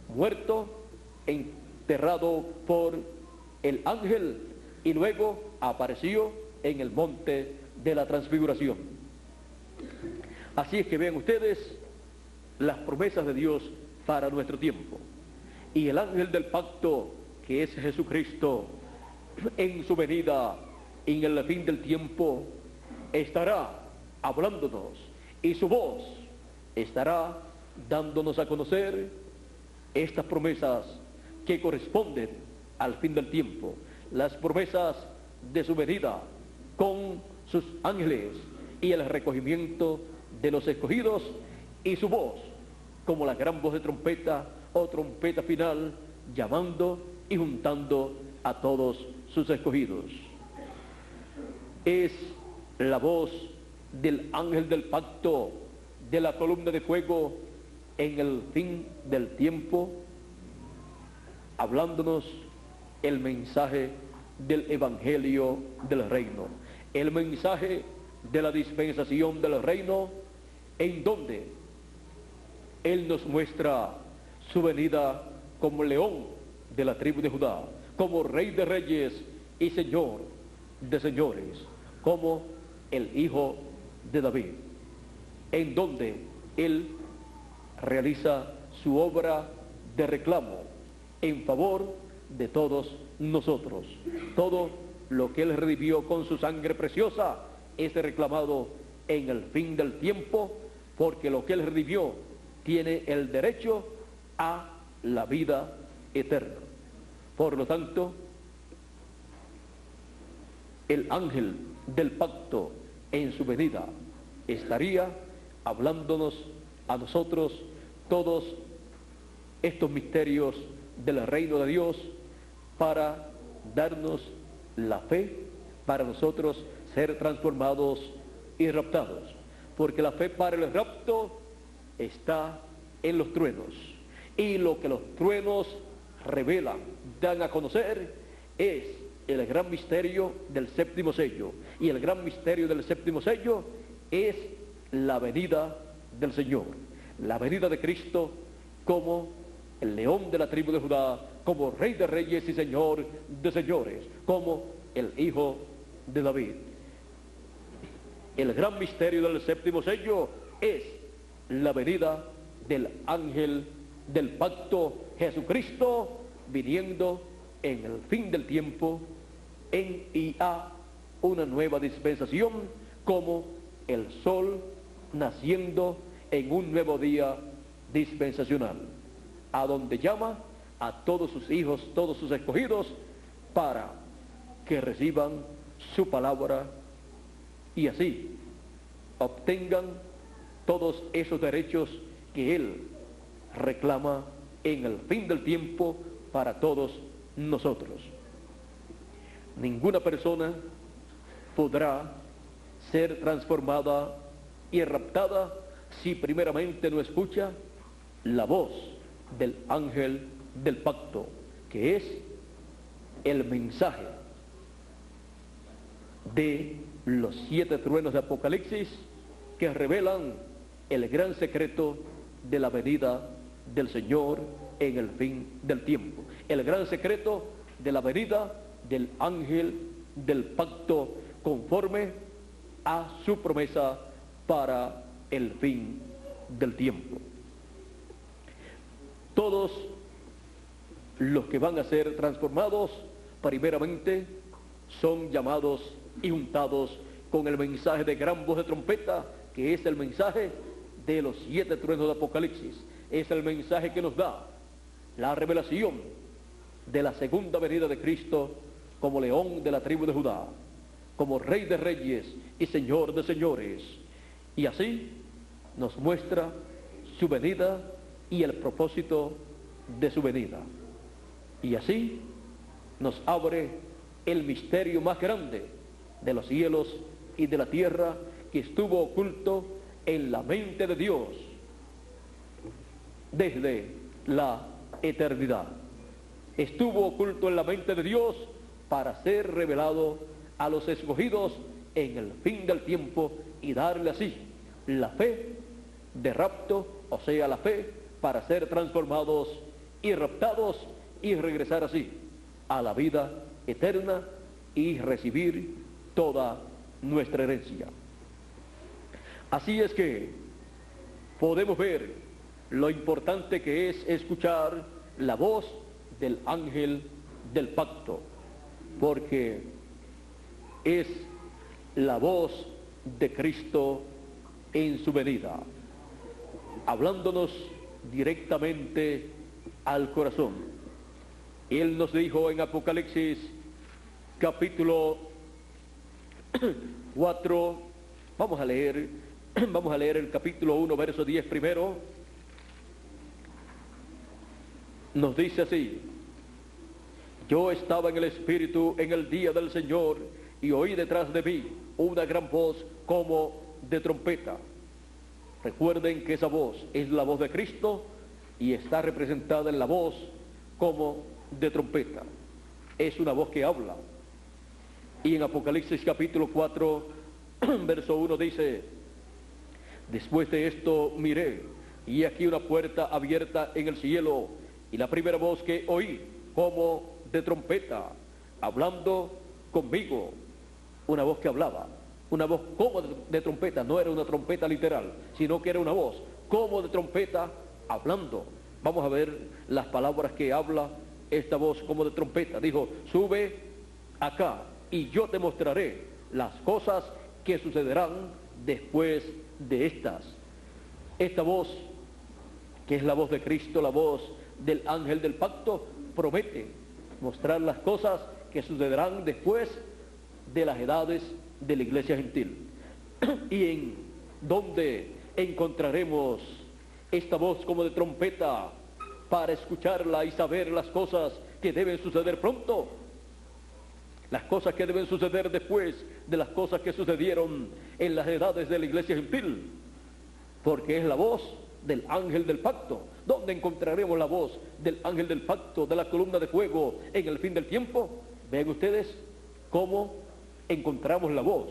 muerto, enterrado por el ángel, y luego apareció en el monte de la transfiguración. Así es que vean ustedes las promesas de Dios para nuestro tiempo. Y el ángel del pacto, que es Jesucristo, en su venida en el fin del tiempo, estará hablándonos, y su voz estará dándonos a conocer estas promesas que corresponden al fin del tiempo, las promesas de su venida con sus ángeles y el recogimiento de los escogidos, y su voz como la gran voz de trompeta o trompeta final, llamando y juntando a todos sus escogidos. Es la voz del ángel del pacto, de la columna de fuego en el fin del tiempo, hablándonos el mensaje del evangelio del reino, el mensaje de la dispensación del reino, en donde Él nos muestra su venida como león de la tribu de Judá, como rey de reyes y señor de señores, como el hijo de David, en donde Él realiza su obra de reclamo en favor de todos nosotros. Todo lo que Él redimió con su sangre preciosa es reclamado en el fin del tiempo, porque lo que Él redimió tiene el derecho a la vida eterna. Por lo tanto, el ángel del pacto en su venida estaría hablándonos a nosotros todos estos misterios del reino de Dios, para darnos la fe, para nosotros ser transformados y raptados, porque la fe para el rapto está en los truenos, y lo que los truenos revelan, dan a conocer, es el gran misterio del séptimo sello. Y el gran misterio del séptimo sello es la venida del Señor, la venida de Cristo como el león de la tribu de Judá, como Rey de reyes y Señor de señores, como el Hijo de David. El gran misterio del séptimo sello es la venida del ángel del pacto, Jesucristo, viniendo en el fin del tiempo y a una nueva dispensación, como el sol naciendo en un nuevo día dispensacional, a donde llama a todos sus hijos, todos sus escogidos, para que reciban su palabra y así obtengan todos esos derechos que Él reclama en el fin del tiempo para todos nosotros. Ninguna persona podrá ser transformada y raptada si primeramente no escucha la voz del ángel del pacto, que es el mensaje de los 7 truenos de Apocalipsis, que revelan el gran secreto de la venida del Señor en el fin del tiempo, el gran secreto de la venida del ángel del pacto, conforme a su promesa para el fin del tiempo. Todos los que van a ser transformados primeramente son llamados y untados con el mensaje de gran voz de trompeta, que es el mensaje de los 7 truenos de Apocalipsis. Es el mensaje que nos da la revelación de la segunda venida de Cristo como león de la tribu de Judá, como Rey de reyes y Señor de señores. Y así nos muestra su venida y el propósito de su venida. Y así nos abre el misterio más grande de los cielos y de la tierra, que estuvo oculto en la mente de Dios desde la eternidad. Estuvo oculto en la mente de Dios para ser revelado a los escogidos en el fin del tiempo y darle así la fe de rapto, o sea, la fe para ser transformados y raptados y regresar así a la vida eterna y recibir toda nuestra herencia. Así es que podemos ver lo importante que es escuchar la voz del ángel del pacto, porque es la voz de Cristo en su venida, hablándonos directamente al corazón. Él nos dijo en Apocalipsis capítulo 4, vamos a leer el capítulo 1, verso 10 primero. Nos dice así: yo estaba en el Espíritu en el día del Señor, y oí detrás de mí una gran voz como de trompeta. Recuerden que esa voz es la voz de Cristo y está representada en la voz como de trompeta. Es una voz que habla. Y en Apocalipsis capítulo 4, verso 1 dice: después de esto miré, y aquí una puerta abierta en el cielo, y la primera voz que oí como de trompeta, hablando conmigo. Una voz que hablaba, una voz como de trompeta, no era una trompeta literal, sino que era una voz como de trompeta hablando. Vamos a ver las palabras que habla esta voz como de trompeta. Dijo: sube acá y yo te mostraré las cosas que sucederán después de estas. Esta voz, que es la voz de Cristo, la voz del ángel del pacto, promete mostrar las cosas que sucederán después de las edades de la iglesia gentil. Y en donde encontraremos esta voz como de trompeta para escucharla y saber las cosas que deben suceder pronto, las cosas que deben suceder después de las cosas que sucedieron en las edades de la iglesia gentil, porque es la voz del ángel del pacto. ¿Dónde encontraremos la voz del ángel del pacto, de la columna de fuego en el fin del tiempo? Vean ustedes cómo encontramos la voz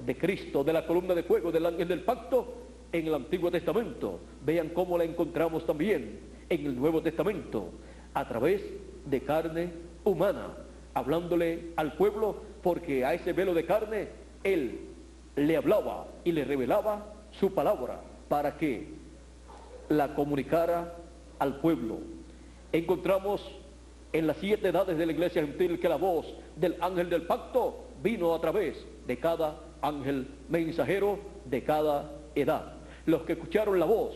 de Cristo, de la columna de fuego, del ángel del pacto, en el Antiguo Testamento. Vean cómo la encontramos también en el Nuevo Testamento, a través de carne humana, hablándole al pueblo, porque a ese velo de carne Él le hablaba y le revelaba su palabra para que la comunicara al pueblo. Encontramos en las 7 edades de la iglesia gentil que la voz del ángel del pacto vino a través de cada ángel mensajero de cada edad. Los que escucharon la voz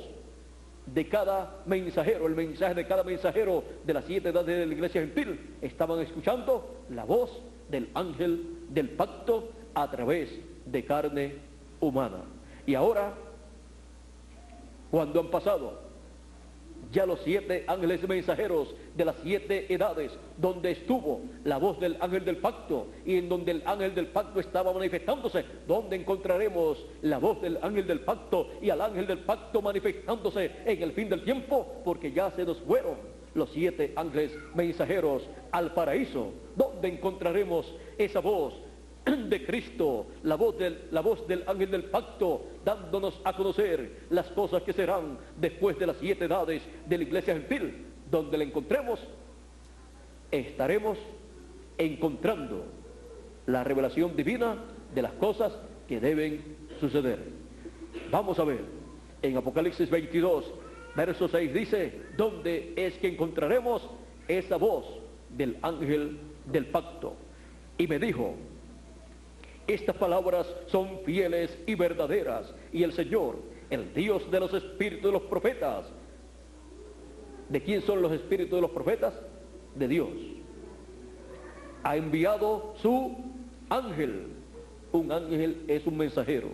de cada mensajero, el mensaje de cada mensajero de las 7 edades de la iglesia gentil, estaban escuchando la voz del ángel del pacto a través de carne humana. Y ahora, cuando han pasado ya los 7 ángeles mensajeros de las 7 edades, donde estuvo la voz del ángel del pacto y en donde el ángel del pacto estaba manifestándose, donde encontraremos la voz del ángel del pacto y al ángel del pacto manifestándose en el fin del tiempo, porque ya se nos fueron los 7 ángeles mensajeros al paraíso, donde encontraremos esa voz de Cristo, la voz del ángel del pacto, dándonos a conocer las cosas que serán después de las 7 edades de la iglesia gentil. Donde la encontremos, estaremos encontrando la revelación divina de las cosas que deben suceder. Vamos a ver, en Apocalipsis 22, verso 6 dice, ¿dónde es que encontraremos esa voz del ángel del pacto? Y me dijo, estas palabras son fieles y verdaderas, y el Señor, el Dios de los espíritus de los profetas. ¿De quién son los espíritus de los profetas? De Dios. Ha enviado su ángel. Un ángel es un mensajero.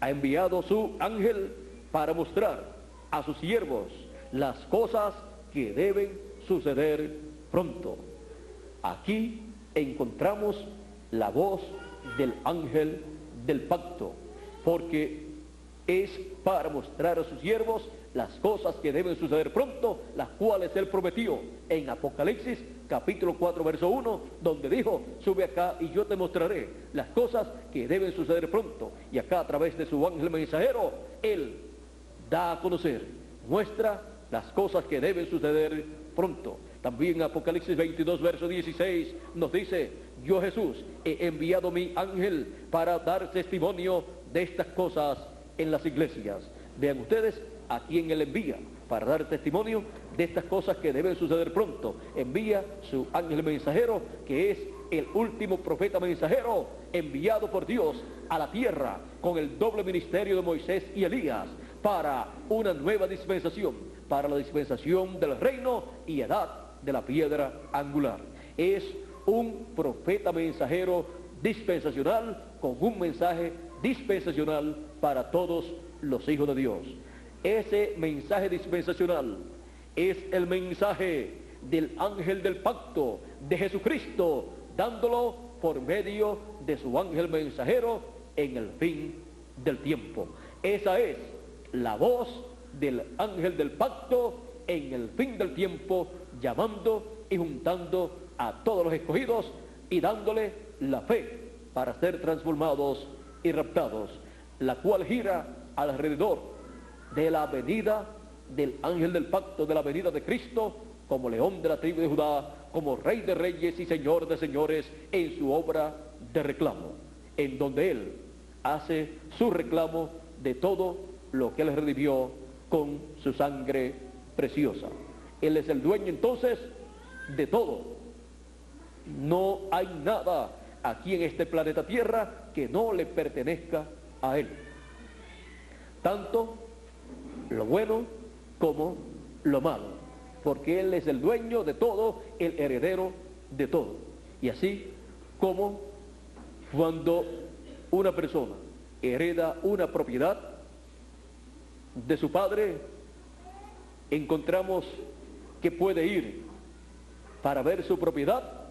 Ha enviado su ángel para mostrar a sus siervos las cosas que deben suceder pronto. Aquí encontramos la voz del ángel del pacto, porque es para mostrar a sus siervos las cosas que deben suceder pronto, las cuales él prometió en Apocalipsis capítulo 4 verso 1, donde dijo, sube acá y yo te mostraré las cosas que deben suceder pronto. Y acá a través de su ángel mensajero, él da a conocer, muestra las cosas que deben suceder pronto. También Apocalipsis 22 verso 16 nos dice, yo Jesús he enviado mi ángel para dar testimonio de estas cosas en las iglesias. Vean ustedes a quién él envía para dar testimonio de estas cosas que deben suceder pronto. Envía su ángel mensajero, que es el último profeta mensajero enviado por Dios a la tierra con el doble ministerio de Moisés y Elías para una nueva dispensación, para la dispensación del reino y edad de la piedra angular. Es un profeta mensajero dispensacional con un mensaje dispensacional para todos los hijos de Dios. Ese mensaje dispensacional es el mensaje del ángel del pacto de Jesucristo, dándolo por medio de su ángel mensajero en el fin del tiempo. Esa es la voz del ángel del pacto en el fin del tiempo, llamando y juntando a todos los escogidos y dándole la fe para ser transformados y raptados, la cual gira alrededor de la venida del ángel del pacto, de la venida de Cristo como león de la tribu de Judá, como rey de reyes y señor de señores en su obra de reclamo, en donde él hace su reclamo de todo lo que él redimió con su sangre preciosa. Él es el dueño entonces de todo. No hay nada aquí en este planeta Tierra que no le pertenezca a él, tanto lo bueno como lo malo, porque él es el dueño de todo, el heredero de todo. Y así como cuando una persona hereda una propiedad de su padre, encontramos que puede ir para ver su propiedad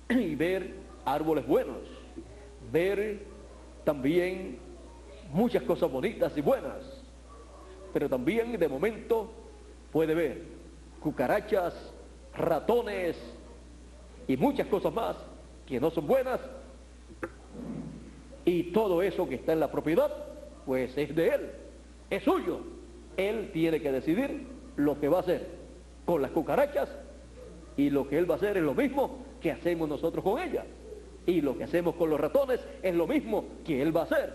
y ver árboles buenos, ver también muchas cosas bonitas y buenas, pero también de momento puede ver cucarachas, ratones y muchas cosas más que no son buenas, y todo eso que está en la propiedad, pues es de él, es suyo. Él tiene que decidir lo que va a hacer con las cucarachas, y lo que él va a hacer es lo mismo que hacemos nosotros con ellas, y lo que hacemos con los ratones es lo mismo que él va a hacer.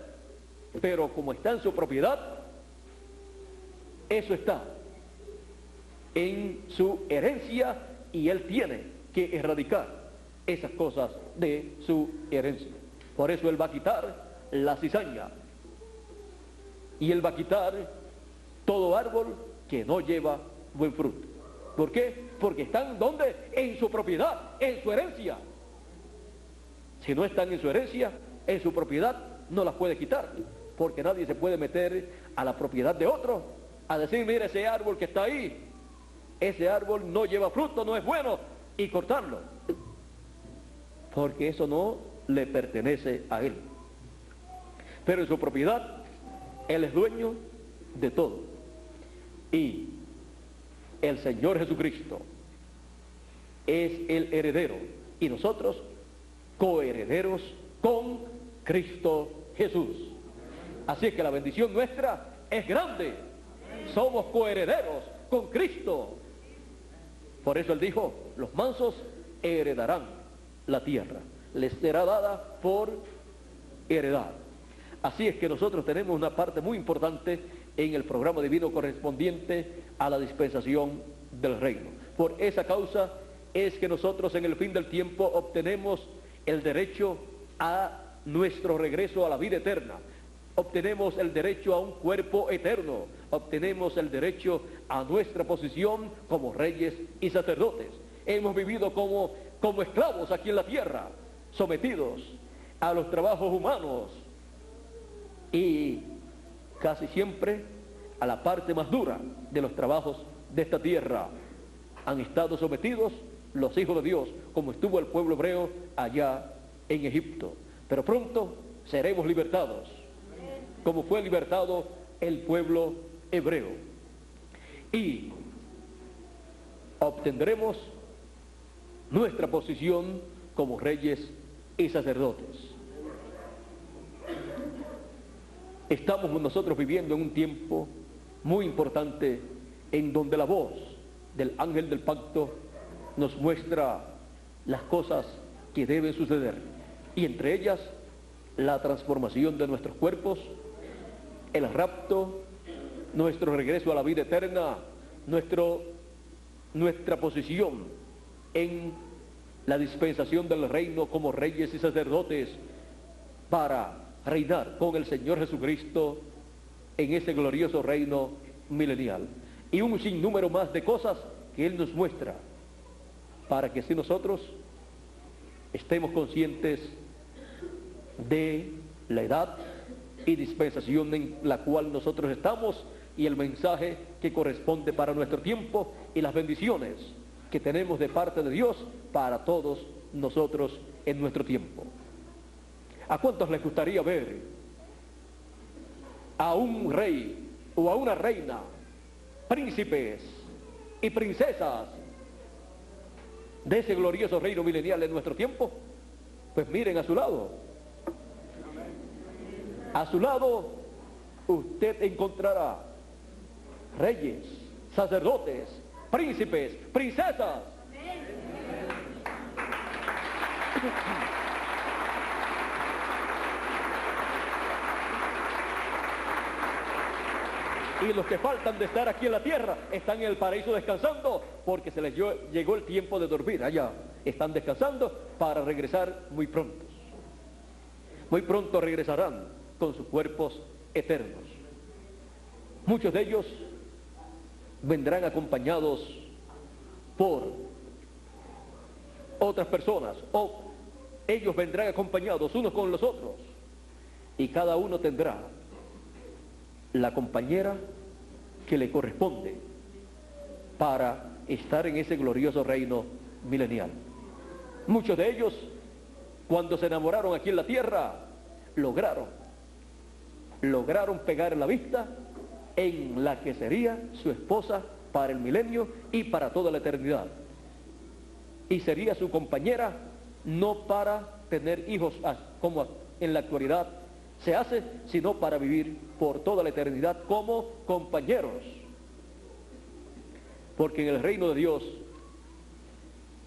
Pero como está en su propiedad, eso está en su herencia, y él tiene que erradicar esas cosas de su herencia. Por eso él va a quitar la cizaña, y él va a quitar todo árbol que no lleva buen fruto. ¿Por qué? Porque están ¿dónde? En su propiedad, en su herencia. Si no están en su herencia, en su propiedad, no las puede quitar, porque nadie se puede meter a la propiedad de otro a decir, mire, ese árbol que está ahí, ese árbol no lleva fruto, no es bueno, y cortarlo, porque eso no le pertenece a él. Pero en su propiedad, él es dueño de todo. Y el Señor Jesucristo es el heredero, y nosotros coherederos con Cristo Jesús. Así es que la bendición nuestra es grande. Somos coherederos con Cristo. Por eso él dijo, los mansos heredarán la tierra, les será dada por heredad. Así es que nosotros tenemos una parte muy importante en el programa divino correspondiente a la dispensación del reino. Por esa causa es que nosotros en el fin del tiempo obtenemos el derecho a nuestro regreso a la vida eterna, obtenemos el derecho a un cuerpo eterno, obtenemos el derecho a nuestra posición como reyes y sacerdotes. Hemos vivido como esclavos aquí en la tierra, sometidos a los trabajos humanos, y casi siempre a la parte más dura de los trabajos de esta tierra han estado sometidos los hijos de Dios, como estuvo el pueblo hebreo allá en Egipto. Pero pronto seremos libertados, como fue libertado el pueblo hebreo, y obtendremos nuestra posición como reyes y sacerdotes. Estamos nosotros viviendo en un tiempo muy importante en donde la voz del ángel del pacto nos muestra las cosas que deben suceder, y entre ellas la transformación de nuestros cuerpos, el rapto, nuestro regreso a la vida eterna, nuestra posición en la dispensación del reino como reyes y sacerdotes para reinar con el Señor Jesucristo en ese glorioso reino milenial, y un sinnúmero más de cosas que Él nos muestra, para que si nosotros estemos conscientes de la edad y dispensación en la cual nosotros estamos, y el mensaje que corresponde para nuestro tiempo, y las bendiciones que tenemos de parte de Dios para todos nosotros en nuestro tiempo. ¿A cuántos les gustaría ver a un rey o a una reina, príncipes y princesas de ese glorioso reino milenial en nuestro tiempo? Pues miren a su lado. A su lado usted encontrará reyes, sacerdotes, príncipes, princesas. Y los que faltan de estar aquí en la tierra están en el paraíso descansando, porque se les llegó el tiempo de dormir allá. Están descansando para regresar muy pronto. Muy pronto regresarán con sus cuerpos eternos. Muchos de ellos vendrán acompañados por otras personas, o ellos vendrán acompañados unos con los otros, y cada uno tendrá la compañera que le corresponde para estar en ese glorioso reino milenial. Muchos de ellos, cuando se enamoraron aquí en la tierra, lograron pegar la vista en la que sería su esposa para el milenio y para toda la eternidad. y sería su compañera, no para tener hijos como en la actualidad se hace, sino para vivir por toda la eternidad como compañeros. Porque en el reino de Dios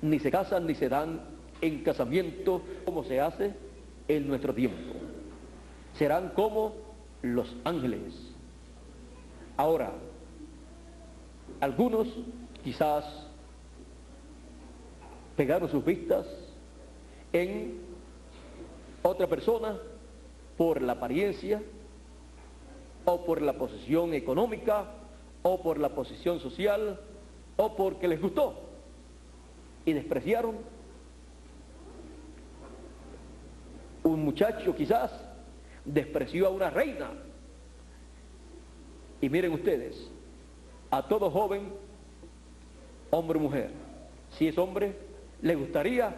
ni se casan ni se dan en casamiento como se hace en nuestro tiempo. Serán como los ángeles. Ahora, algunos quizás pegaron sus vistas en otra persona por la apariencia, o por la posición económica, o por la posición social, o porque les gustó, y despreciaron. Un muchacho quizás despreció a una reina. Y miren ustedes, a todo joven, hombre o mujer, si es hombre, le gustaría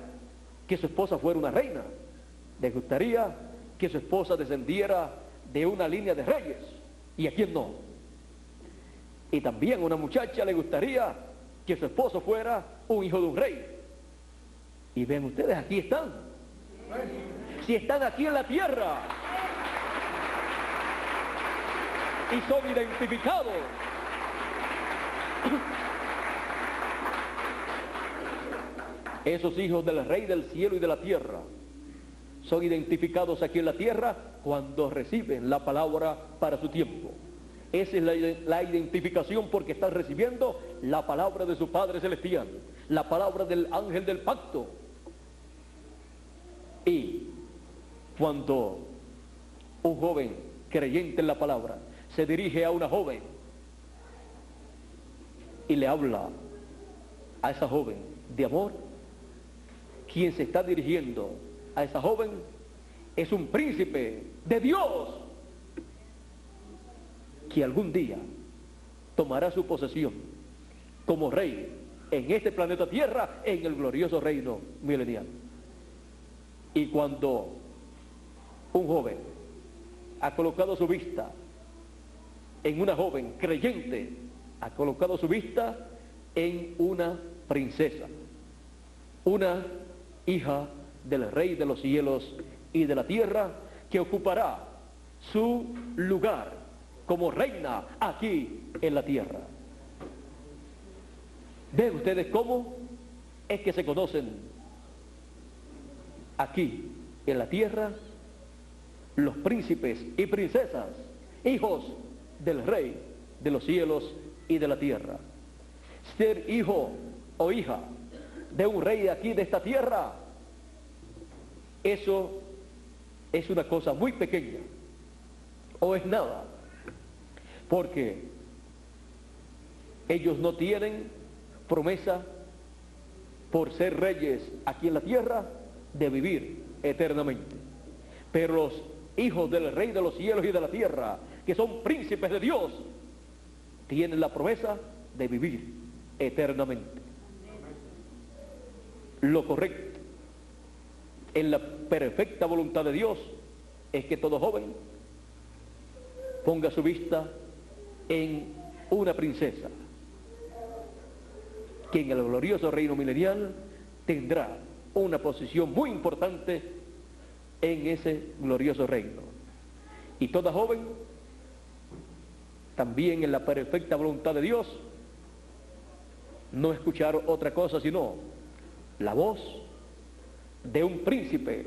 que su esposa fuera una reina, le gustaría que su esposa descendiera de una línea de reyes, y a quién no. Y también a una muchacha le gustaría que su esposo fuera un hijo de un rey. Y ven ustedes, aquí están. Si están aquí en la tierra y son identificados, esos hijos del Rey del cielo y de la tierra son identificados aquí en la tierra cuando reciben la palabra para su tiempo. Esa es la identificación, porque están recibiendo la palabra de su Padre Celestial, la palabra del ángel del pacto. Y cuando un joven creyente en la palabra se dirige a una joven y le habla a esa joven de amor, quien se está dirigiendo a esa joven es un príncipe de Dios que algún día tomará su posesión como rey en este planeta Tierra, en el glorioso reino milenial. Y cuando un joven ha colocado su vista en una joven creyente, ha colocado su vista en una princesa, una hija del Rey de los cielos y de la tierra, que ocupará su lugar como reina aquí en la tierra. ¿Ven ustedes cómo es que se conocen aquí en la tierra los príncipes y princesas, hijos del Rey de los cielos y de la tierra? Ser hijo o hija de un rey aquí de esta tierra, eso es una cosa muy pequeña, o es nada, porque ellos no tienen promesa, por ser reyes aquí en la tierra, de vivir eternamente. Pero los hijos del Rey de los cielos y de la tierra, que son príncipes de Dios, tienen la promesa de vivir eternamente. Lo correcto, en la perfecta voluntad de Dios, es que todo joven ponga su vista en una princesa, que en el glorioso reino milenial tendrá una posición muy importante en ese glorioso reino. Y toda joven, también en la perfecta voluntad de Dios, no escuchar otra cosa sino la voz de un príncipe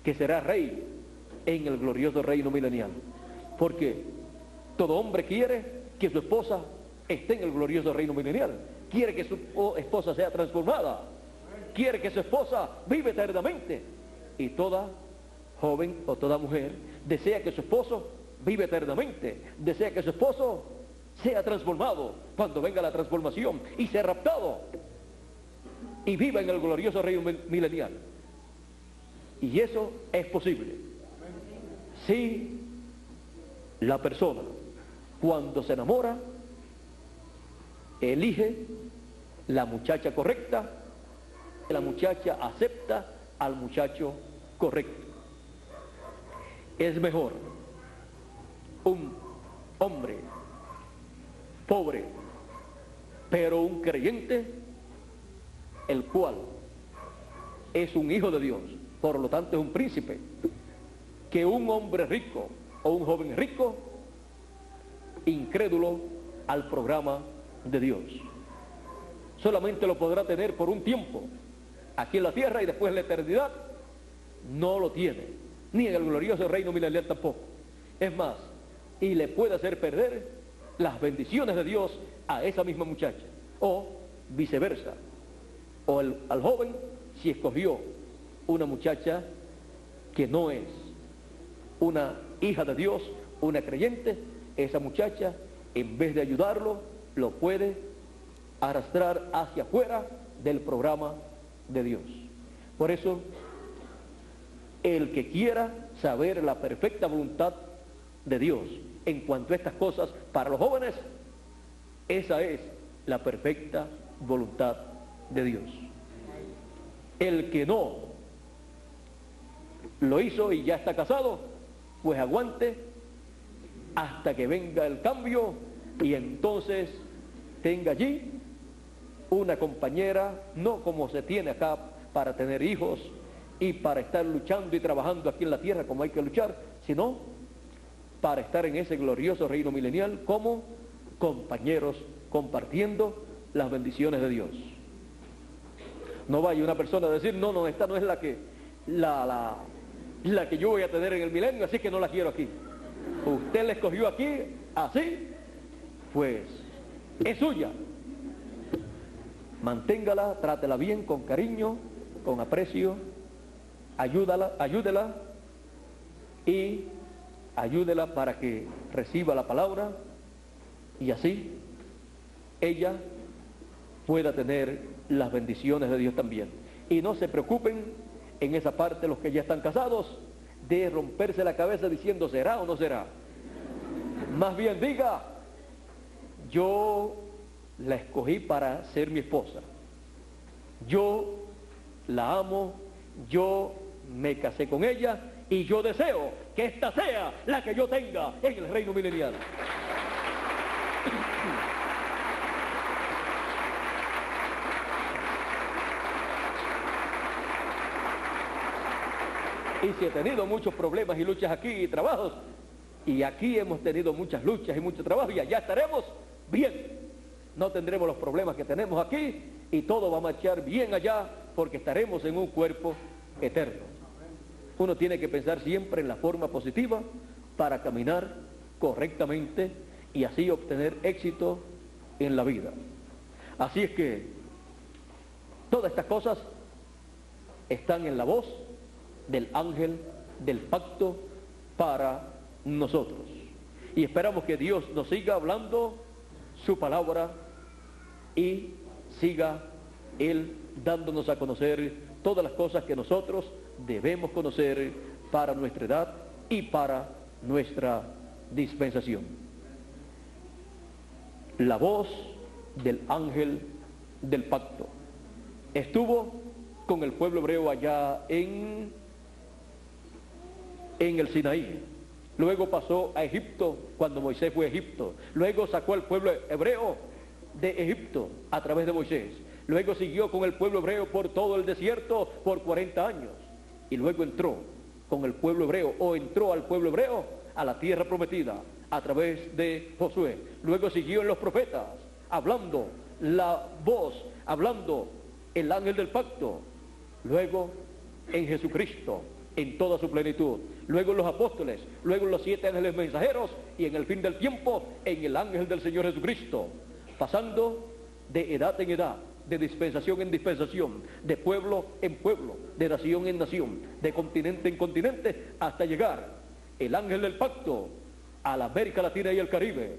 que será rey en el glorioso reino milenial. Porque todo hombre quiere que su esposa esté en el glorioso reino milenial, quiere que su esposa sea transformada, quiere que su esposa viva eternamente. Y toda joven o toda mujer desea que su esposo viva eternamente, desea que su esposo sea transformado cuando venga la transformación y sea raptado y viva en el glorioso reino milenial. Y eso es posible si la persona, cuando se enamora, elige la muchacha correcta, la muchacha acepta al muchacho correcto. Es mejor un hombre pobre pero un creyente el cual es un hijo de Dios, por lo tanto es un príncipe, que un hombre rico o un joven rico, incrédulo al programa de Dios. Solamente lo podrá tener por un tiempo, aquí en la tierra, y después en la eternidad no lo tiene, ni en el glorioso reino milenial tampoco. Es más, y le puede hacer perder las bendiciones de Dios a esa misma muchacha, o viceversa, o al joven, si escogió una muchacha que no es una hija de Dios, una creyente, esa muchacha, en vez de ayudarlo, lo puede arrastrar hacia afuera del programa de Dios. Por eso, el que quiera saber la perfecta voluntad de Dios en cuanto a estas cosas para los jóvenes, esa es la perfecta voluntad de Dios. El que no lo hizo y ya está casado, pues aguante hasta que venga el cambio y entonces tenga allí una compañera, no como se tiene acá para tener hijos y para estar luchando y trabajando aquí en la tierra como hay que luchar, sino para estar en ese glorioso reino milenial como compañeros compartiendo las bendiciones de Dios. No vaya una persona a decir, no, esta no es la que yo voy a tener en el milenio, así que no la quiero aquí. Usted la escogió aquí, así, pues es suya. Manténgala, trátela bien, con cariño, con aprecio, ayúdela y ayúdela para que reciba la palabra y así ella pueda tener las bendiciones de Dios también. Y no se preocupen en esa parte los que ya están casados de romperse la cabeza diciendo será o no será. Más bien diga, yo la escogí para ser mi esposa, yo la amo, yo me casé con ella y yo deseo que esta sea la que yo tenga en el reino milenial. Y si he tenido muchos problemas y luchas aquí y trabajos, y aquí hemos tenido muchas luchas y mucho trabajo, y allá estaremos bien. No tendremos los problemas que tenemos aquí y todo va a marchar bien allá porque estaremos en un cuerpo eterno. Uno tiene que pensar siempre en la forma positiva para caminar correctamente y así obtener éxito en la vida. Así es que todas estas cosas están en la voz del ángel del pacto para nosotros. Y esperamos que Dios nos siga hablando su palabra y siga Él dándonos a conocer todas las cosas que nosotros debemos conocer para nuestra edad y para nuestra dispensación. La voz del ángel del pacto estuvo con el pueblo hebreo allá en el Sinaí. Luego pasó a Egipto cuando Moisés fue a Egipto. Luego sacó al pueblo hebreo de Egipto a través de Moisés. Luego siguió con el pueblo hebreo por todo el desierto por 40 años. Y luego entró con el pueblo hebreo, o entró al pueblo hebreo a la tierra prometida a través de Josué. Luego siguió en los profetas, hablando la voz, hablando el ángel del pacto. Luego en Jesucristo en toda su plenitud, luego en los apóstoles, luego en los 7 ángeles mensajeros y en el fin del tiempo en el ángel del Señor Jesucristo, pasando de edad en edad, de dispensación en dispensación, de pueblo en pueblo, de nación en nación, de continente en continente, hasta llegar el ángel del pacto a la América Latina y el Caribe,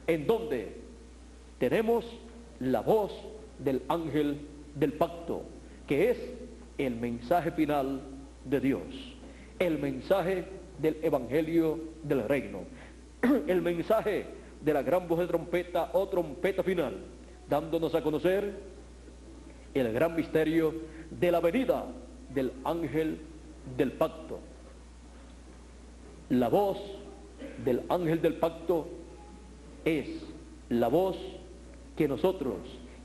en donde tenemos la voz del ángel del pacto, que es el mensaje final de Dios, el mensaje del evangelio del reino, el mensaje de la gran voz de trompeta o trompeta final, dándonos a conocer el gran misterio de la venida del ángel del pacto. La voz del ángel del pacto es la voz que nosotros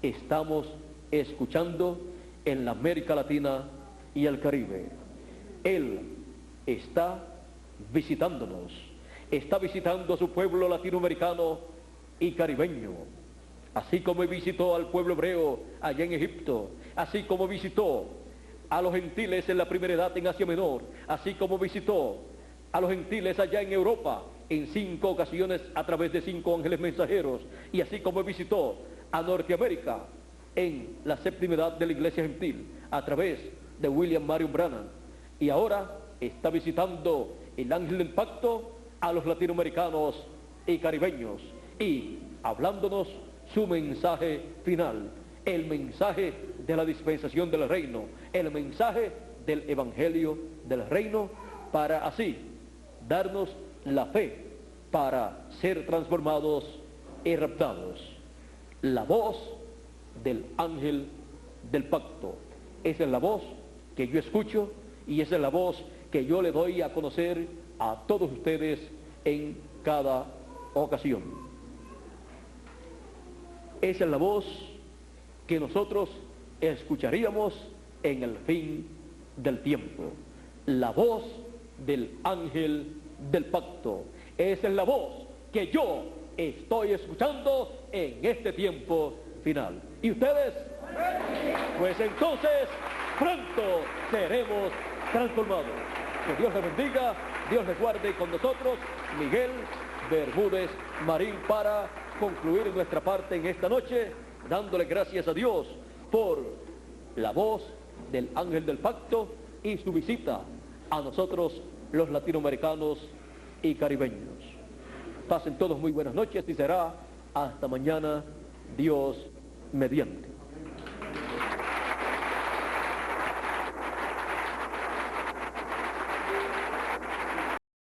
estamos escuchando en la América Latina y el Caribe. Él está visitándonos, está visitando a su pueblo latinoamericano y caribeño, así como visitó al pueblo hebreo allá en Egipto, así como visitó a los gentiles en la primera edad en Asia Menor, así como visitó a los gentiles allá en Europa en 5 ocasiones a través de 5 ángeles mensajeros, y así como visitó a Norteamérica en la séptima edad de la iglesia gentil a través de William Marion Branham, y ahora está visitando el ángel del pacto a los latinoamericanos y caribeños y hablándonos su mensaje final, el mensaje de la dispensación del reino, el mensaje del evangelio del reino, para así darnos la fe para ser transformados y raptados. La voz del ángel del pacto, esa es la voz que yo escucho y esa es la voz que yo le doy a conocer a todos ustedes en cada ocasión. Esa es la voz que nosotros escucharíamos en el fin del tiempo, la voz del ángel del pacto. Esa es la voz que yo estoy escuchando en este tiempo final. ¿Y ustedes? Pues entonces pronto seremos transformados. Que Dios les bendiga, Dios les guarde con nosotros. Miguel Bermúdez Marín, para concluir nuestra parte en esta noche, dándole gracias a Dios por la voz del ángel del pacto y su visita a nosotros los latinoamericanos y caribeños. Pasen todos muy buenas noches y será hasta mañana, Dios mediante.